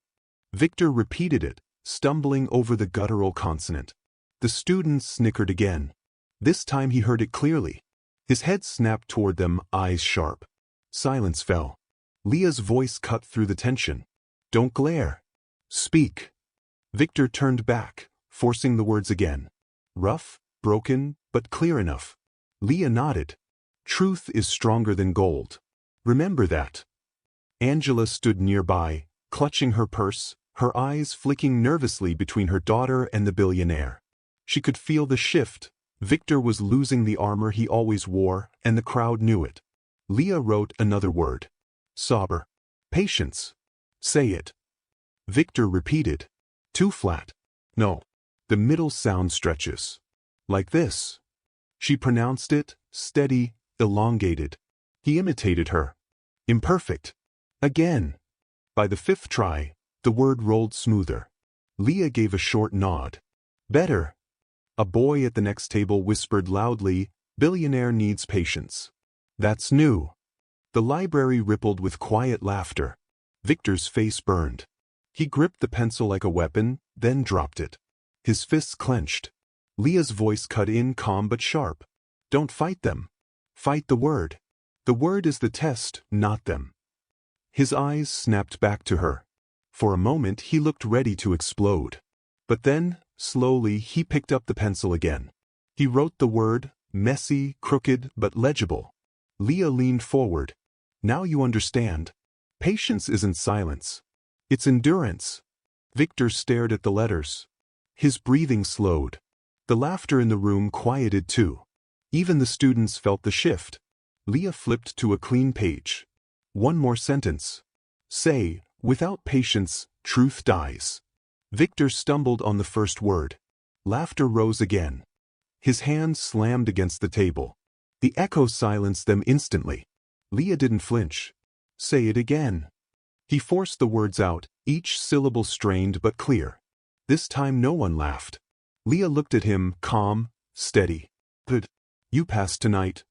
Victor repeated it, stumbling over the guttural consonant. The students snickered again. This time he heard it clearly. His head snapped toward them, eyes sharp. Silence fell. Leah's voice cut through the tension. "Don't glare. Speak." Victor turned back, forcing the words again. Rough, broken, but clear enough. Leah nodded. "Truth is stronger than gold. Remember that." Angela stood nearby, clutching her purse, her eyes flicking nervously between her daughter and the billionaire. She could feel the shift. Victor was losing the armor he always wore, and the crowd knew it. Leah wrote another word. "Sober." "Patience." "Say it." Victor repeated. "Too flat." "No. The middle sound stretches. Like this." She pronounced it, steady, elongated. He imitated her. "Imperfect." Again. By the fifth try, the word rolled smoother. Leah gave a short nod. "Better." A boy at the next table whispered loudly, "Billionaire needs patience." "That's new." The library rippled with quiet laughter. Victor's face burned. He gripped the pencil like a weapon, then dropped it. His fists clenched. Leah's voice cut in, calm but sharp. "Don't fight them. Fight the word. The word is the test, not them." His eyes snapped back to her. For a moment he looked ready to explode. But then, slowly, he picked up the pencil again. He wrote the word, messy, crooked, but legible. Leah leaned forward. "Now you understand. Patience isn't silence. It's endurance." Victor stared at the letters. His breathing slowed. The laughter in the room quieted too. Even the students felt the shift. Leah flipped to a clean page. "One more sentence. Say, 'Without patience, truth dies.'" Victor stumbled on the first word. Laughter rose again. His hands slammed against the table. The echo silenced them instantly. Leah didn't flinch. "Say it again." He forced the words out, each syllable strained but clear. This time no one laughed. Leah looked at him, calm, steady. "Good. You passed tonight."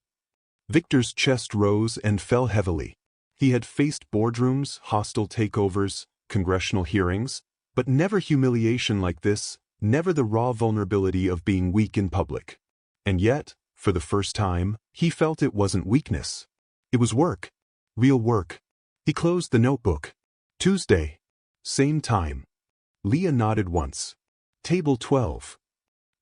Victor's chest rose and fell heavily. He had faced boardrooms, hostile takeovers, congressional hearings, but never humiliation like this, never the raw vulnerability of being weak in public. And yet, for the first time, he felt it wasn't weakness. It was work. Real work. He closed the notebook. Tuesday. Same time. Leah nodded once. Table 12.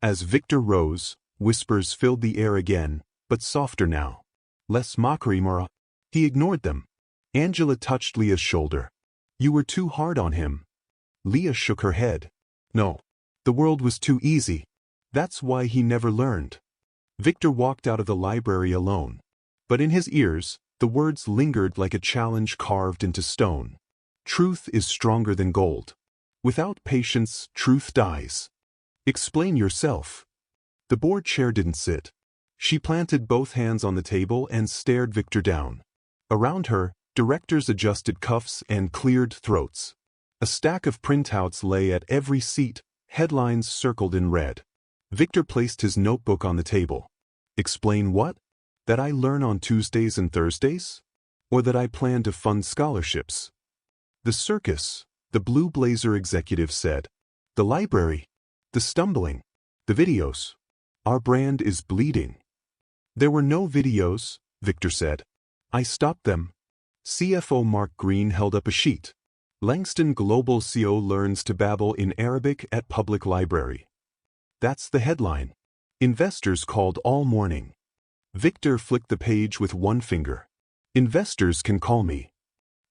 As Victor rose, whispers filled the air again, but softer now. Less mockery, Mara. He ignored them. Angela touched Leah's shoulder. "You were too hard on him." Leah shook her head. "No. The world was too easy." That's why he never learned. Victor walked out of the library alone. But in his ears, the words lingered like a challenge carved into stone. Truth is stronger than gold. Without patience, truth dies. Explain yourself. The board chair didn't sit. She planted both hands on the table and stared Victor down. Around her, directors adjusted cuffs and cleared throats. A stack of printouts lay at every seat, headlines circled in red. Victor placed his notebook on the table. Explain what? That I learn on Tuesdays and Thursdays? Or that I plan to fund scholarships? The circus, the Blue Blazer executive said. The library, the stumbling, the videos. Our brand is bleeding. There were no videos, Victor said. I stopped them. CFO Mark Green held up a sheet. Langston Global CO learns to babble in Arabic at public library. That's the headline. Investors called all morning. Victor flicked the page with one finger. Investors can call me.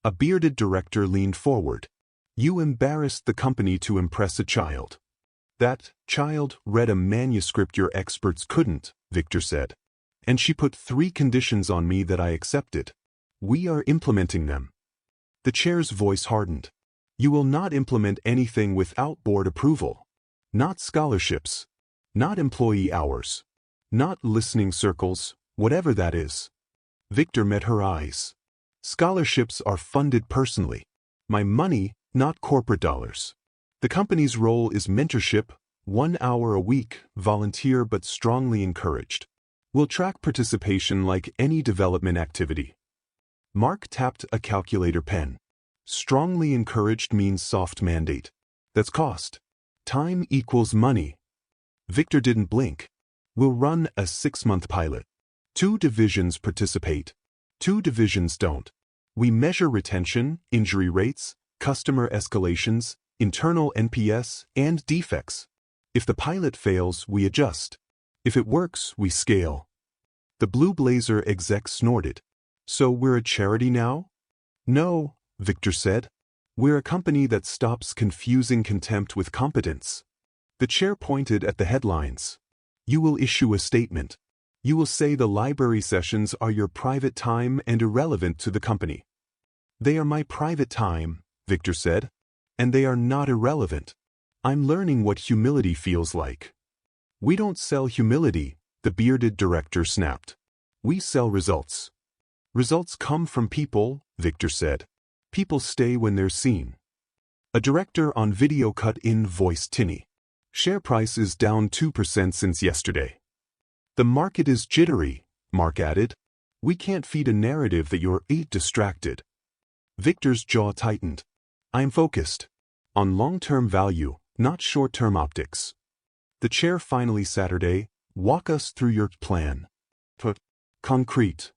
A bearded director leaned forward. You embarrassed the company to impress a child. That child read a manuscript your experts couldn't, Victor said. And she put 3 conditions on me that I accepted. We are implementing them. The chair's voice hardened. You will not implement anything without board approval. Not scholarships. Not employee hours. Not listening circles, whatever that is. Victor met her eyes. Scholarships are funded personally. My money, not corporate dollars. The company's role is mentorship, 1 hour a week, volunteer but strongly encouraged. We'll track participation like any development activity. Mark tapped a calculator pen. Strongly encouraged means soft mandate. That's cost. Time equals money. Victor didn't blink. We'll run a 6-month pilot. 2 divisions participate. 2 divisions don't. We measure retention, injury rates, customer escalations, internal NPS, and defects. If the pilot fails, we adjust. If it works, we scale. The Blue Blazer exec snorted. So we're a charity now? No, Victor said. We're a company that stops confusing contempt with competence. The chair pointed at the headlines. You will issue a statement. You will say the library sessions are your private time and irrelevant to the company. They are my private time, Victor said. And they are not irrelevant. I'm learning what humility feels like. We don't sell humility, the bearded director snapped. We sell results. Results come from people, Victor said. People stay when they're seen. A director on video cut in voice tinny. Share price is down 2% since yesterday. The market is jittery, Mark added. We can't feed a narrative that you're distracted. Victor's jaw tightened. I'm focused. On long-term value, not short-term optics. The chair finally Saturday, walk us through your plan. Concrete.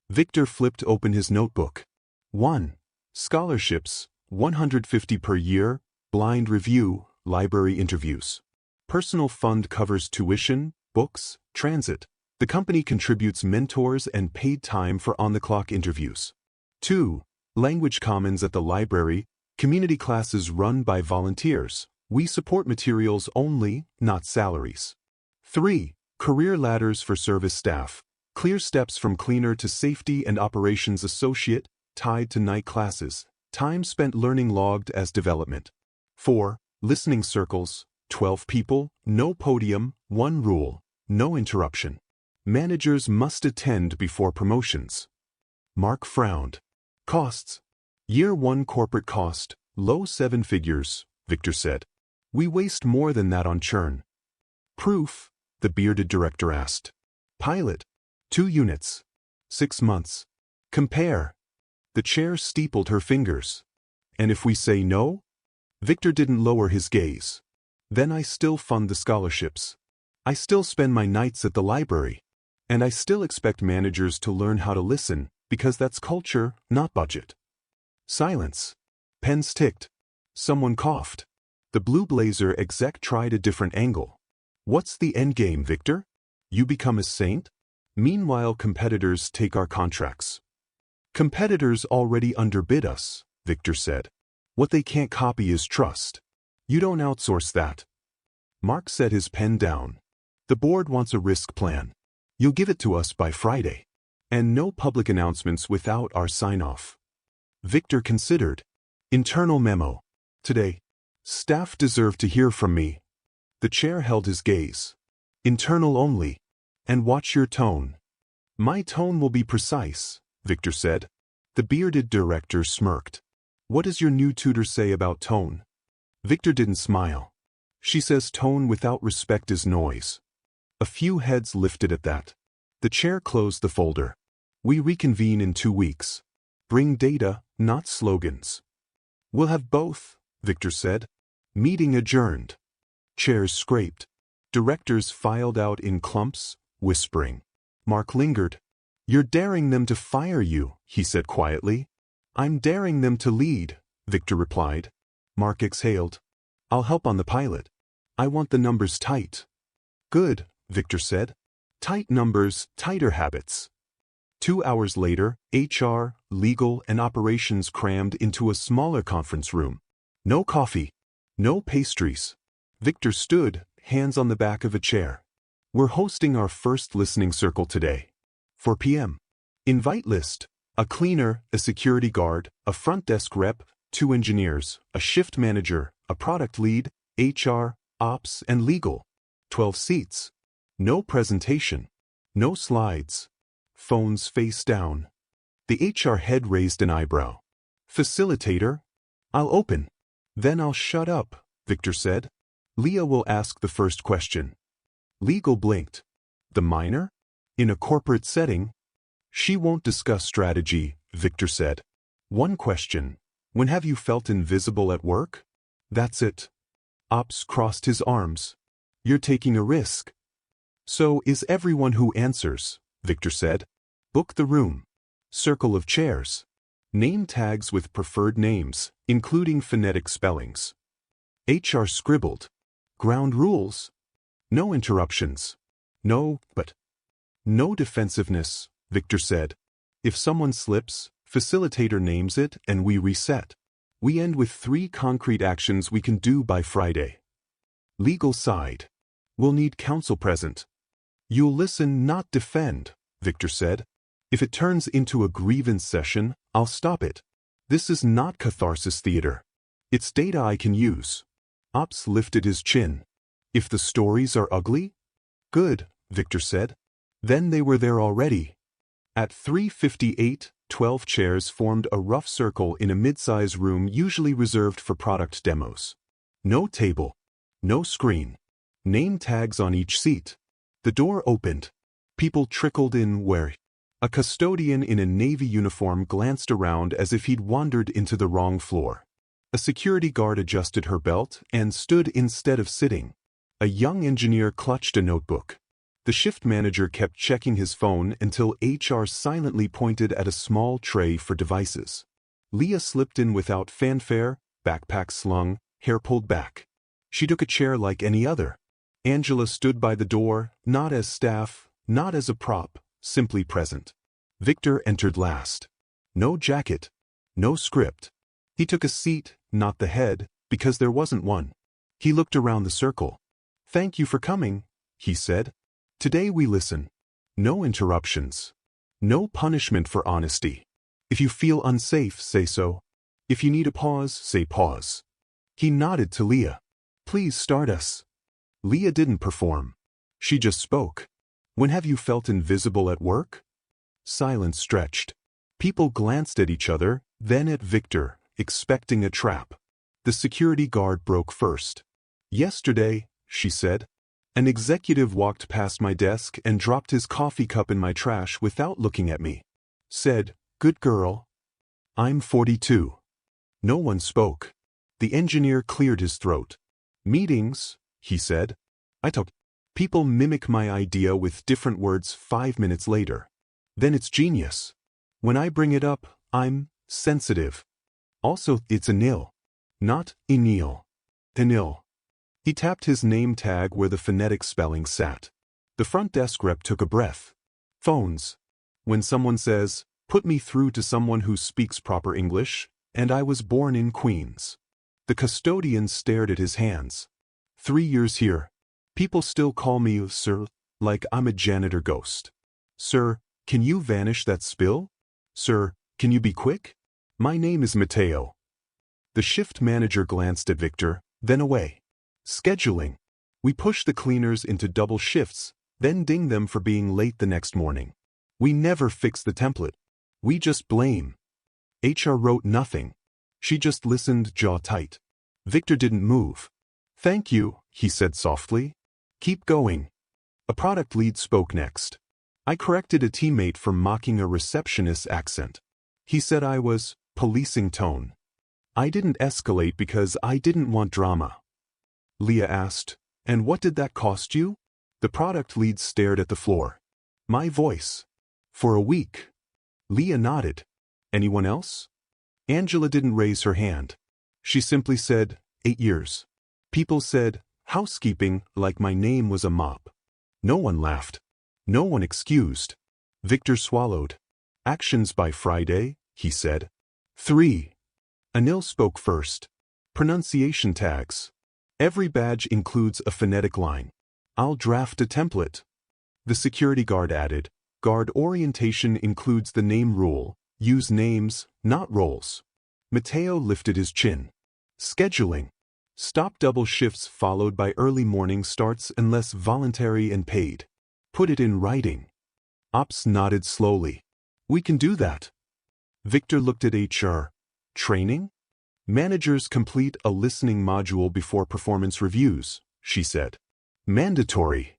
Victor flipped open his notebook. 1. Scholarships, 150 per year, blind review, library interviews. Personal fund covers tuition, books, transit. The company contributes mentors and paid time for on-the-clock interviews. 2. Language commons at the library, community classes run by volunteers. We support materials only, not salaries. 3. Career ladders for service staff. Clear steps from cleaner to safety and operations associate, tied to night classes. Time spent learning logged as development. 4. Listening circles, 12 people, no podium, 1 rule, no interruption. Managers must attend before promotions. Mark frowned. Costs. Year 1 corporate cost, low 7 figures, Victor said. We waste more than that on churn. Proof, the bearded director asked. Pilot. 2 units. 6 months. Compare. The chair steepled her fingers. And if we say no? Victor didn't lower his gaze. Then I still fund the scholarships. I still spend my nights at the library. And I still expect managers to learn how to listen, because that's culture, not budget. Silence. Pens ticked. Someone coughed. The Blue Blazer exec tried a different angle. What's the endgame, Victor? You become a saint? Meanwhile, competitors take our contracts. Competitors already underbid us, Victor said. What they can't copy is trust. You don't outsource that. Mark set his pen down. The board wants a risk plan. You'll give it to us by Friday. And no public announcements without our sign-off. Victor considered. Internal memo. Today, staff deserve to hear from me. The chair held his gaze. Internal only. And watch your tone. My tone will be precise, Victor said. The bearded director smirked. What does your new tutor say about tone? Victor didn't smile. She says tone without respect is noise. A few heads lifted at that. The chair closed the folder. We reconvene in 2 weeks. Bring data, not slogans. We'll have both, Victor said. Meeting adjourned. Chairs scraped. Directors filed out in clumps, whispering. Mark lingered. You're daring them to fire you, he said quietly. I'm daring them to lead, Victor replied. Mark exhaled. I'll help on the pilot. I want the numbers tight. Good, Victor said. Tight numbers, tighter habits. 2 hours later, HR, legal, and operations crammed into a smaller conference room. No coffee. No pastries. Victor stood, hands on the back of a chair. We're hosting our first listening circle today. 4 p.m. Invite list. A cleaner, a security guard, a front desk rep, 2 engineers, a shift manager, a product lead, HR, ops, and legal. 12 seats. No presentation. No slides. Phones face down. The HR head raised an eyebrow. Facilitator? I'll open. Then I'll shut up, Victor said. Leah will ask the first question. Legal blinked. The minor? In a corporate setting? She won't discuss strategy, Victor said. One question. When have you felt invisible at work? That's it. Ops crossed his arms. You're taking a risk. So is everyone who answers, Victor said. Book the room. Circle of chairs. Name tags with preferred names, including phonetic spellings. HR scribbled. Ground rules. No interruptions. No defensiveness, Victor said. If someone slips, facilitator names it and we reset. We end with 3 concrete actions we can do by Friday. Legal side. We'll need counsel present. You'll listen, not defend, Victor said. If it turns into a grievance session, I'll stop it. This is not catharsis theater. It's data I can use. Ops lifted his chin. If the stories are ugly? Good, Victor said. Then they were there already. At 3:58, 12 chairs formed a rough circle in a mid-size room usually reserved for product demos. No table. No screen. Name tags on each seat. The door opened. People trickled in where a custodian in a navy uniform glanced around as if he'd wandered into the wrong floor. A security guard adjusted her belt and stood instead of sitting. A young engineer clutched a notebook. The shift manager kept checking his phone until HR silently pointed at a small tray for devices. Leah slipped in without fanfare, backpack slung, hair pulled back. She took a chair like any other. Angela stood by the door, not as staff, not as a prop, simply present. Victor entered last. No jacket. No script. He took a seat, not the head, because there wasn't one. He looked around the circle. Thank you for coming, he said. Today we listen. No interruptions. No punishment for honesty. If you feel unsafe, say so. If you need a pause, say pause. He nodded to Leah. Please start us. Leah didn't perform. She just spoke. When have you felt invisible at work? Silence stretched. People glanced at each other, then at Victor, expecting a trap. The security guard broke first. Yesterday, she said. An executive walked past my desk and dropped his coffee cup in my trash without looking at me. Said, "Good girl." I'm 42. No one spoke. The engineer cleared his throat. Meetings, he said. I talk. People mimic my idea with different words 5 minutes later. Then it's genius. When I bring it up, I'm sensitive. Also, it's a nil. Not Enil. Enil. He tapped his name tag where the phonetic spelling sat. The front desk rep took a breath. Phones. When someone says, "Put me through to someone who speaks proper English," and I was born in Queens. The custodian stared at his hands. 3 years here. People still call me sir, like I'm a janitor ghost. Sir, can you vanish that spill? Sir, can you be quick? My name is Mateo. The shift manager glanced at Victor, then away. Scheduling. We push the cleaners into double shifts, then ding them for being late the next morning. We never fix the template. We just blame. HR wrote nothing. She just listened, jaw tight. Victor didn't move. Thank you, he said softly. Keep going. A product lead spoke next. I corrected a teammate for mocking a receptionist's accent. He said I was policing tone. I didn't escalate because I didn't want drama. Leah asked, and what did that cost you? The product lead stared at the floor. My voice. For a week. Leah nodded. Anyone else? Angela didn't raise her hand. She simply said, 8 years. People said, housekeeping, like my name was a mop. No one laughed. No one excused. Victor swallowed. Actions by Friday, he said. 3. Anil spoke first. Pronunciation tags. Every badge includes a phonetic line. I'll draft a template. The security guard added, guard orientation includes the name rule. Use names, not roles. Mateo lifted his chin. Scheduling. Stop double shifts followed by early morning starts unless voluntary and paid. Put it in writing. Ops nodded slowly. We can do that. Victor looked at HR. Training? Managers complete a listening module before performance reviews, she said. Mandatory.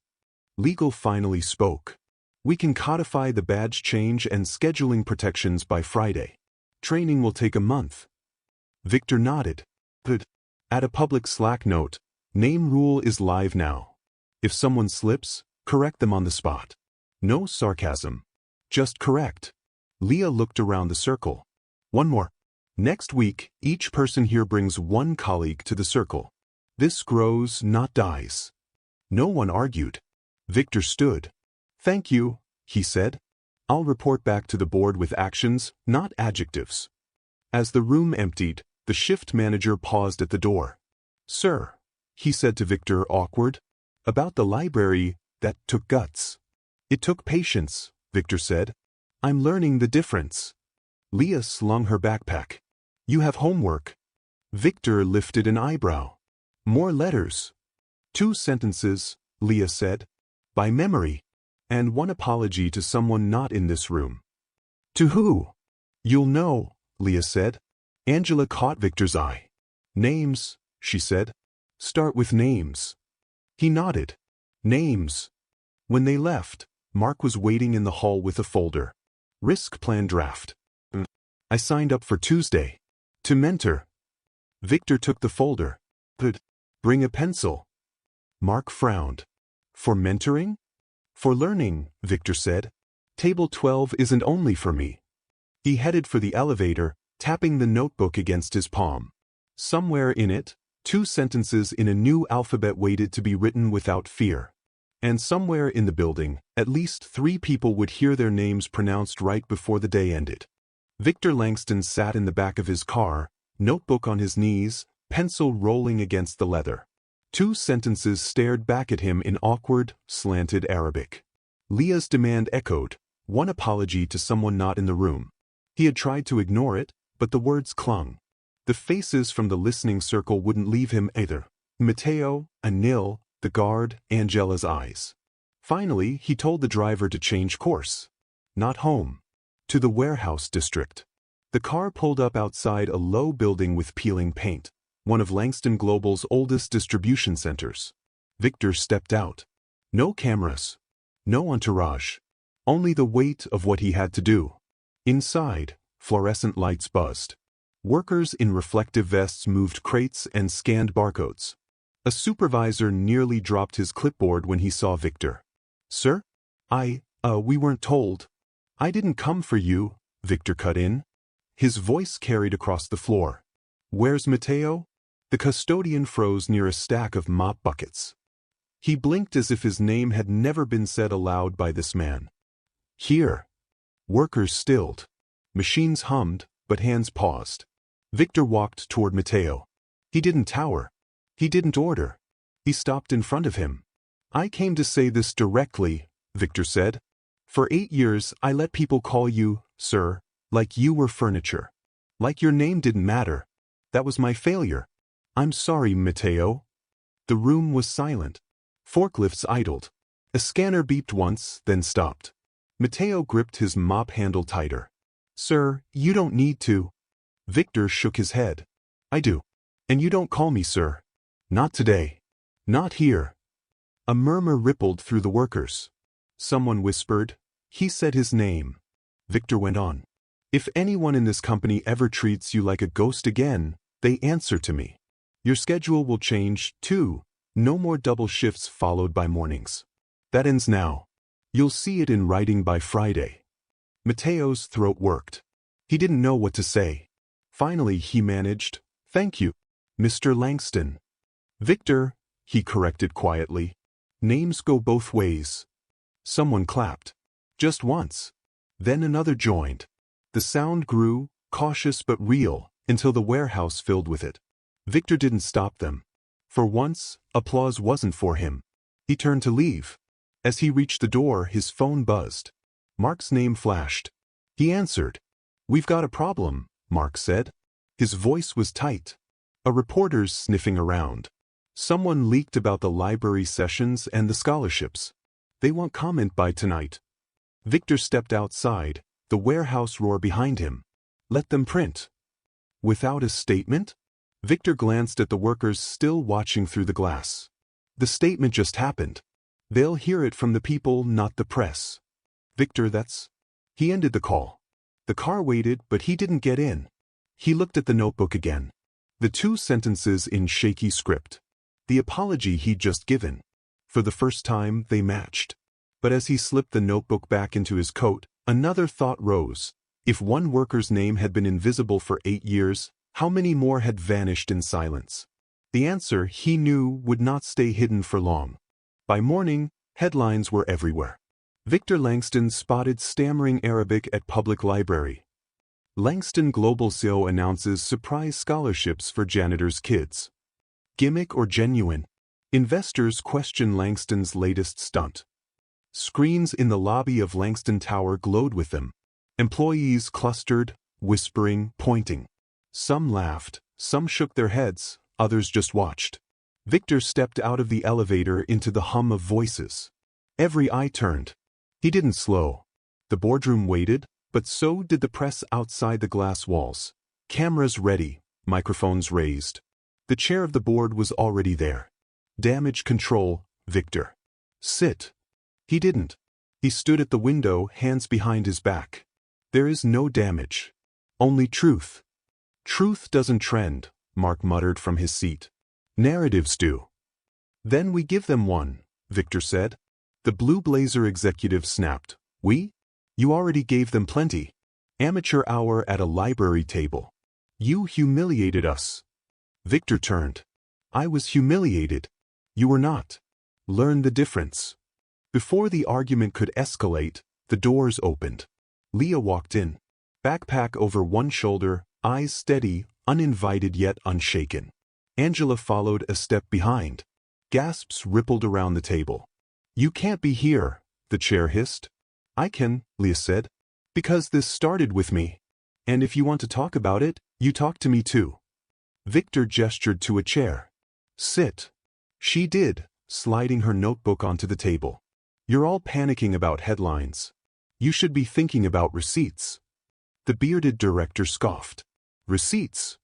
Legal finally spoke. We can codify the badge change and scheduling protections by Friday. Training will take a month. Victor nodded. Good. Add a public Slack note. Name rule is live now. If someone slips, correct them on the spot. No sarcasm. Just correct. Leah looked around the circle. One more. Next week, each person here brings one colleague to the circle. This grows, not dies. No one argued. Victor stood. Thank you, he said. I'll report back to the board with actions, not adjectives. As the room emptied, the shift manager paused at the door. Sir, he said to Victor, awkward. About the library, that took guts. It took patience, Victor said. I'm learning the difference. Leah slung her backpack. You have homework. Victor lifted an eyebrow. More letters. 2 sentences, Leah said. By memory. And one apology to someone not in this room. To who? You'll know, Leah said. Angela caught Victor's eye. Names, she said. Start with names. He nodded. Names. When they left, Mark was waiting in the hall with a folder. Risk plan draft. I signed up for Tuesday. To mentor. Victor took the folder. Good. Bring a pencil. Mark frowned. For mentoring? For learning, Victor said. Table 12 isn't only for me. He headed for the elevator, tapping the notebook against his palm. Somewhere in it, 2 sentences in a new alphabet waited to be written without fear. And somewhere in the building, at least 3 people would hear their names pronounced right before the day ended. Victor Langston sat in the back of his car, notebook on his knees, pencil rolling against the leather. 2 sentences stared back at him in awkward, slanted Arabic. Leah's demand echoed, one apology to someone not in the room. He had tried to ignore it, but the words clung. The faces from the listening circle wouldn't leave him either. Mateo, Anil, the guard, Angela's eyes. Finally, he told the driver to change course. Not home. To the warehouse district. The car pulled up outside a low building with peeling paint, one of Langston Global's oldest distribution centers. Victor stepped out. No cameras. No entourage. Only the weight of what he had to do. Inside, fluorescent lights buzzed. Workers in reflective vests moved crates and scanned barcodes. A supervisor nearly dropped his clipboard when he saw Victor. Sir? We weren't told. I didn't come for you, Victor cut in. His voice carried across the floor. Where's Mateo? The custodian froze near a stack of mop buckets. He blinked as if his name had never been said aloud by this man. Here. Workers stilled. Machines hummed, but hands paused. Victor walked toward Mateo. He didn't tower. He didn't order. He stopped in front of him. I came to say this directly, Victor said. For 8 years I let people call you, sir, like you were furniture. Like your name didn't matter. That was my failure. I'm sorry, Matteo. The room was silent. Forklifts idled. A scanner beeped once, then stopped. Matteo gripped his mop handle tighter. Sir, you don't need to. Victor shook his head. I do. And you don't call me sir. Not today. Not here. A murmur rippled through the workers. Someone whispered. He said his name. Victor went on. If anyone in this company ever treats you like a ghost again, they answer to me. Your schedule will change, too. No more double shifts followed by mornings. That ends now. You'll see it in writing by Friday. Matteo's throat worked. He didn't know what to say. Finally he managed, Thank you, Mr. Langston. Victor, he corrected quietly. Names go both ways. Someone clapped. Just once. Then another joined. The sound grew, cautious but real, until the warehouse filled with it. Victor didn't stop them. For once, applause wasn't for him. He turned to leave. As he reached the door, his phone buzzed. Mark's name flashed. He answered. We've got a problem, Mark said. His voice was tight. A reporter's sniffing around. Someone leaked about the library sessions and the scholarships. They want comment by tonight. Victor stepped outside, the warehouse roar behind him. Let them print. Without a statement? Victor glanced at the workers still watching through the glass. The statement just happened. They'll hear it from the people, not the press. Victor, that's... He ended the call. The car waited, but he didn't get in. He looked at the notebook again. The 2 sentences in shaky script. The apology he'd just given. For the first time, they matched. But as he slipped the notebook back into his coat, another thought rose. If one worker's name had been invisible for 8 years, how many more had vanished in silence? The answer, he knew, would not stay hidden for long. By morning, headlines were everywhere. Victor Langston spotted stammering Arabic at public library. Langston Global CEO announces surprise scholarships for janitors' kids. Gimmick or genuine? Investors question Langston's latest stunt. Screens in the lobby of Langston Tower glowed with them. Employees clustered, whispering, pointing. Some laughed, some shook their heads, others just watched. Victor stepped out of the elevator into the hum of voices. Every eye turned. He didn't slow. The boardroom waited, but so did the press outside the glass walls. Cameras ready, microphones raised. The chair of the board was already there. Damage control, Victor. Sit. He didn't. He stood at the window, hands behind his back. There is no damage. Only truth. Truth doesn't trend, Mark muttered from his seat. Narratives do. Then we give them one, Victor said. The blue blazer executive snapped. We? You already gave them plenty. Amateur hour at a library table. You humiliated us. Victor turned. I was humiliated. You were not. Learn the difference. Before the argument could escalate, the doors opened. Leah walked in. Backpack over one shoulder, eyes steady, uninvited yet unshaken. Angela followed a step behind. Gasps rippled around the table. You can't be here, the chair hissed. I can, Leah said. Because this started with me. And if you want to talk about it, you talk to me too. Victor gestured to a chair. Sit. She did, sliding her notebook onto the table. You're all panicking about headlines. You should be thinking about receipts. The bearded director scoffed. Receipts?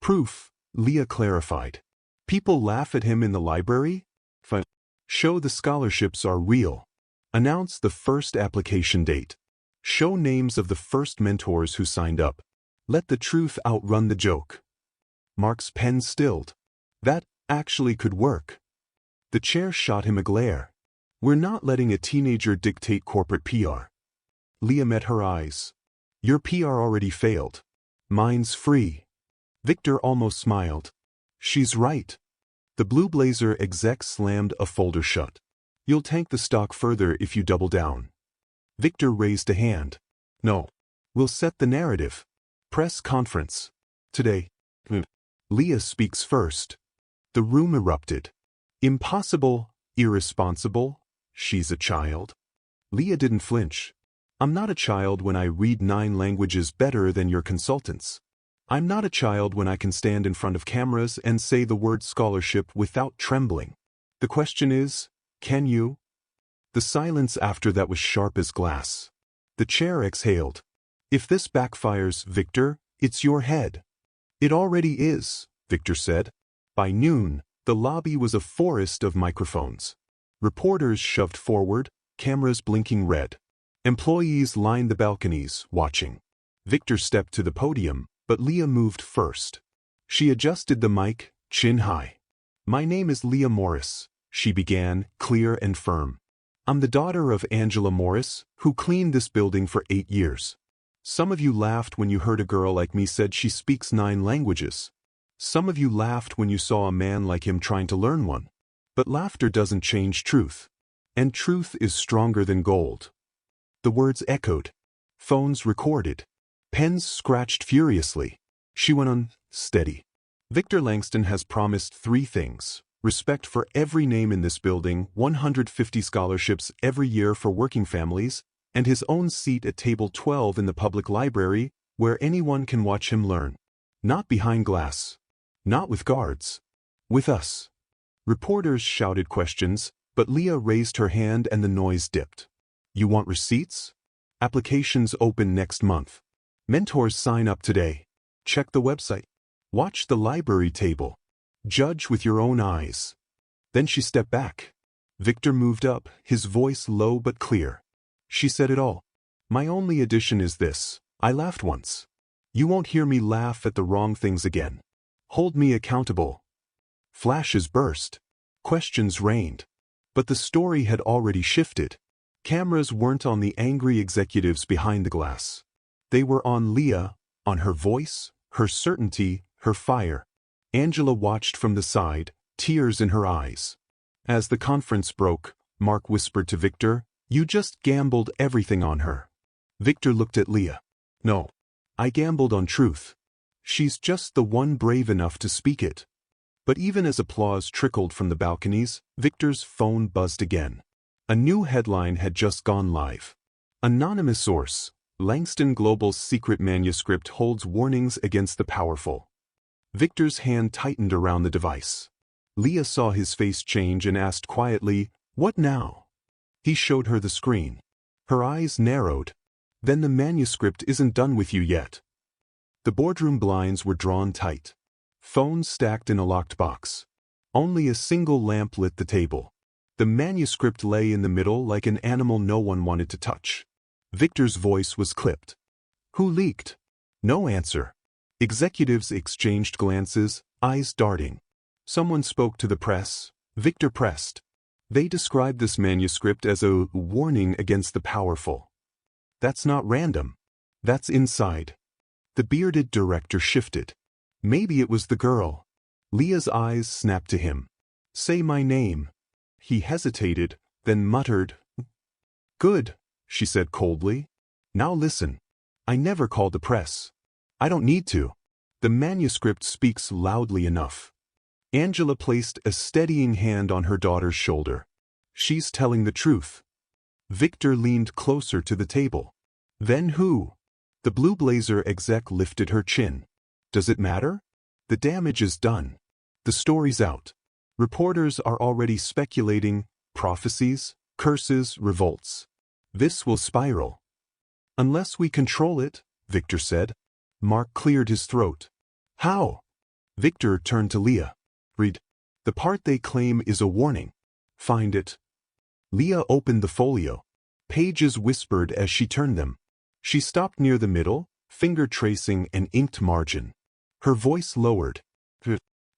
Proof, Leah clarified. People laugh at him in the library? Fine. Show the scholarships are real. Announce the first application date. Show names of the first mentors who signed up. Let the truth outrun the joke. Mark's pen stilled. That actually could work. The chair shot him a glare. We're not letting a teenager dictate corporate PR. Leah met her eyes. Your PR already failed. Mine's free. Victor almost smiled. She's right. The blue blazer exec slammed a folder shut. You'll tank the stock further if you double down. Victor raised a hand. No. We'll set the narrative. Press conference. Today. Leah speaks first. The room erupted. Impossible, irresponsible, she's a child. Leah didn't flinch. I'm not a child when I read 9 languages better than your consultants. I'm not a child when I can stand in front of cameras and say the word scholarship without trembling. The question is, can you? The silence after that was sharp as glass. The chair exhaled. If this backfires, Victor, it's your head. It already is, Victor said. By noon, the lobby was a forest of microphones. Reporters shoved forward, cameras blinking red. Employees lined the balconies, watching. Victor stepped to the podium, but Leah moved first. She adjusted the mic, chin high. My name is Leah Morris, she began, clear and firm. I'm the daughter of Angela Morris, who cleaned this building for 8 years. Some of you laughed when you heard a girl like me said she speaks 9 languages. Some of you laughed when you saw a man like him trying to learn one. But laughter doesn't change truth. And truth is stronger than gold. The words echoed. Phones recorded. Pens scratched furiously. She went on, steady. Victor Langston has promised 3 things. Respect for every name in this building, 150 scholarships every year for working families, and his own seat at table 12 in the public library, where anyone can watch him learn. Not behind glass. Not with guards. With us. Reporters shouted questions, but Leah raised her hand and the noise dipped. You want receipts? Applications open next month. Mentors sign up today. Check the website. Watch the library table. Judge with your own eyes. Then she stepped back. Victor moved up, his voice low but clear. She said it all. My only addition is this. I laughed once. You won't hear me laugh at the wrong things again. Hold me accountable. Flashes burst. Questions rained. But the story had already shifted. Cameras weren't on the angry executives behind the glass. They were on Leah, on her voice, her certainty, her fire. Angela watched from the side, tears in her eyes. As the conference broke, Mark whispered to Victor, You just gambled everything on her. Victor looked at Leah. No. I gambled on truth. She's just the one brave enough to speak it. But even as applause trickled from the balconies, Victor's phone buzzed again. A new headline had just gone live. Anonymous source, Langston Global's secret manuscript holds warnings against the powerful. Victor's hand tightened around the device. Leah saw his face change and asked quietly, What now? He showed her the screen. Her eyes narrowed. Then the manuscript isn't done with you yet. The boardroom blinds were drawn tight. Phones stacked in a locked box. Only a single lamp lit the table. The manuscript lay in the middle like an animal no one wanted to touch. Victor's voice was clipped. Who leaked? No answer. Executives exchanged glances, eyes darting. Someone spoke to the press. Victor pressed. They described this manuscript as a warning against the powerful. That's not random. That's inside. The bearded director shifted. Maybe it was the girl. Leah's eyes snapped to him. Say my name. He hesitated, then muttered. Good, she said coldly. Now listen. I never called the press. I don't need to. The manuscript speaks loudly enough. Angela placed a steadying hand on her daughter's shoulder. She's telling the truth. Victor leaned closer to the table. Then who? The blue blazer exec lifted her chin. Does it matter? The damage is done. The story's out. Reporters are already speculating, prophecies, curses, revolts. This will spiral. Unless we control it, Victor said. Mark cleared his throat. How? Victor turned to Leah. Read. The part they claim is a warning. Find it. Leah opened the folio. Pages whispered as she turned them. She stopped near the middle, finger tracing an inked margin. Her voice lowered.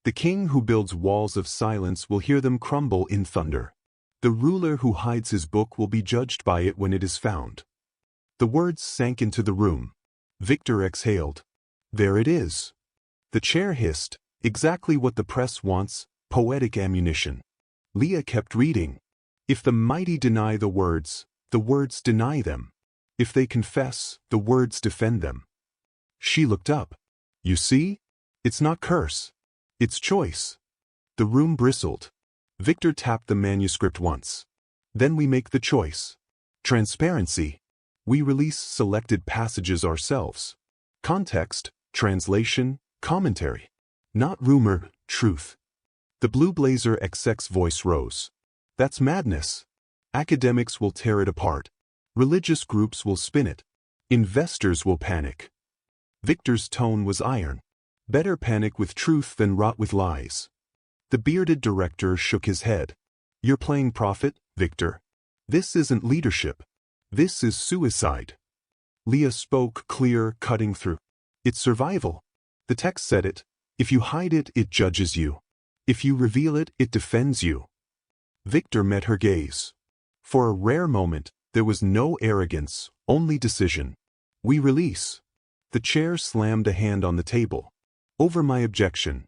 The king who builds walls of silence will hear them crumble in thunder. The ruler who hides his book will be judged by it when it is found. The words sank into the room. Victor exhaled. There it is. The chair hissed, exactly what the press wants, poetic ammunition. Leah kept reading. If the mighty deny the words deny them. If they confess, the words defend them. She looked up. You see? It's not curse. It's choice. The room bristled. Victor tapped the manuscript once. Then we make the choice. Transparency. We release selected passages ourselves. Context, translation, commentary. Not rumor, truth. The blue blazer exec's voice rose. That's madness. Academics will tear it apart. Religious groups will spin it. Investors will panic. Victor's tone was iron. Better panic with truth than rot with lies. The bearded director shook his head. You're playing prophet, Victor. This isn't leadership. This is suicide. Leah spoke clear, cutting through. It's survival. The text said it. If you hide it, it judges you. If you reveal it, it defends you. Victor met her gaze. For a rare moment, there was no arrogance, only decision. We release. The chair slammed a hand on the table. Over my objection.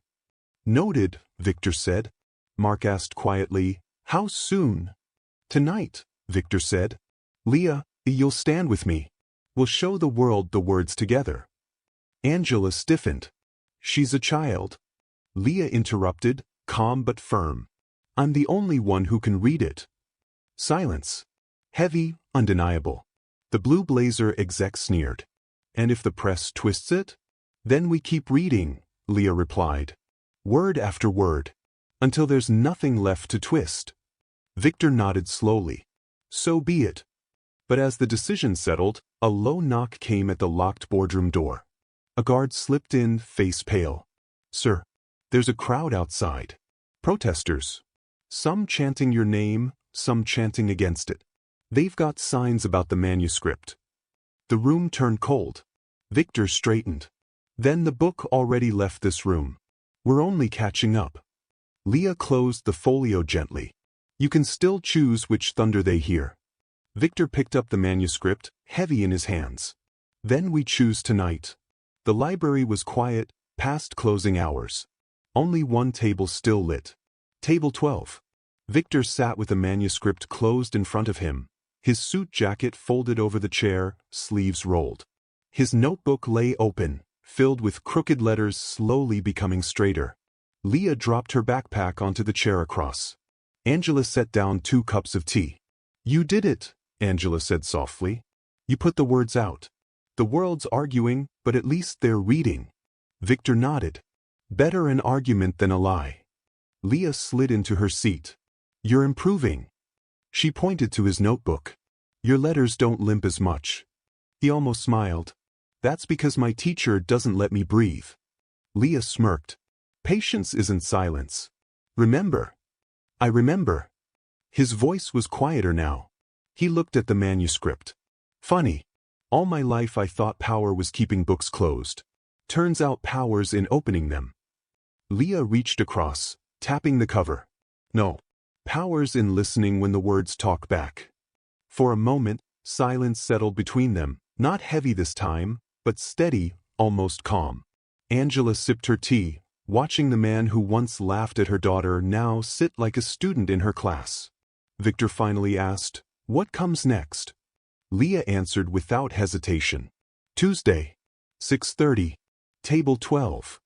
Noted, Victor said. Mark asked quietly, how soon? Tonight, Victor said. Leah, you'll stand with me. We'll show the world the words together. Angela stiffened. She's a child. Leah interrupted, calm but firm. I'm the only one who can read it. Silence. Heavy, undeniable. The blue blazer exec sneered. And if the press twists it? Then we keep reading, Leah replied. Word after word. Until there's nothing left to twist. Victor nodded slowly. So be it. But as the decision settled, a low knock came at the locked boardroom door. A guard slipped in, face pale. Sir, there's a crowd outside. Protesters. Some chanting your name, some chanting against it. They've got signs about the manuscript. The room turned cold. Victor straightened. Then the book already left this room. We're only catching up. Leah closed the folio gently. You can still choose which thunder they hear. Victor picked up the manuscript, heavy in his hands. Then we choose tonight. The library was quiet, past closing hours. Only one table still lit. Table 12. Victor sat with the manuscript closed in front of him, his suit jacket folded over the chair, sleeves rolled. His notebook lay open, filled with crooked letters slowly becoming straighter. Leah dropped her backpack onto the chair across. Angela set down 2 cups of tea. You did it, Angela said softly. You put the words out. The world's arguing, but at least they're reading. Victor nodded. Better an argument than a lie. Leah slid into her seat. You're improving. She pointed to his notebook. Your letters don't limp as much. He almost smiled. That's because my teacher doesn't let me breathe. Leah smirked. Patience isn't silence. Remember. I remember. His voice was quieter now. He looked at the manuscript. Funny. All my life I thought power was keeping books closed. Turns out power's in opening them. Leah reached across, tapping the cover. No. Power's in listening when the words talk back. For a moment, silence settled between them, not heavy this time, but steady, almost calm. Angela sipped her tea, watching the man who once laughed at her daughter now sit like a student in her class. Victor finally asked, What comes next? Leah answered without hesitation. Tuesday. 6:30. Table 12.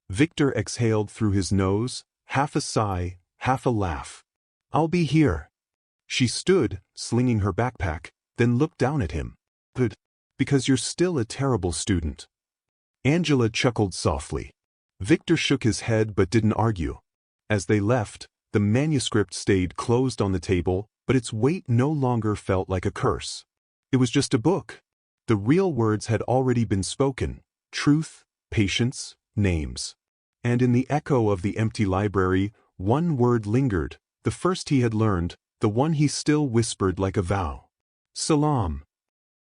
Victor exhaled through his nose, half a sigh, half a laugh. I'll be here. She stood, slinging her backpack, then looked down at him. Good. Because you're still a terrible student. Angela chuckled softly. Victor shook his head but didn't argue. As they left, the manuscript stayed closed on the table, but its weight no longer felt like a curse. It was just a book. The real words had already been spoken. Truth, patience, names. And in the echo of the empty library, one word lingered, the first he had learned, the one he still whispered like a vow. Salam.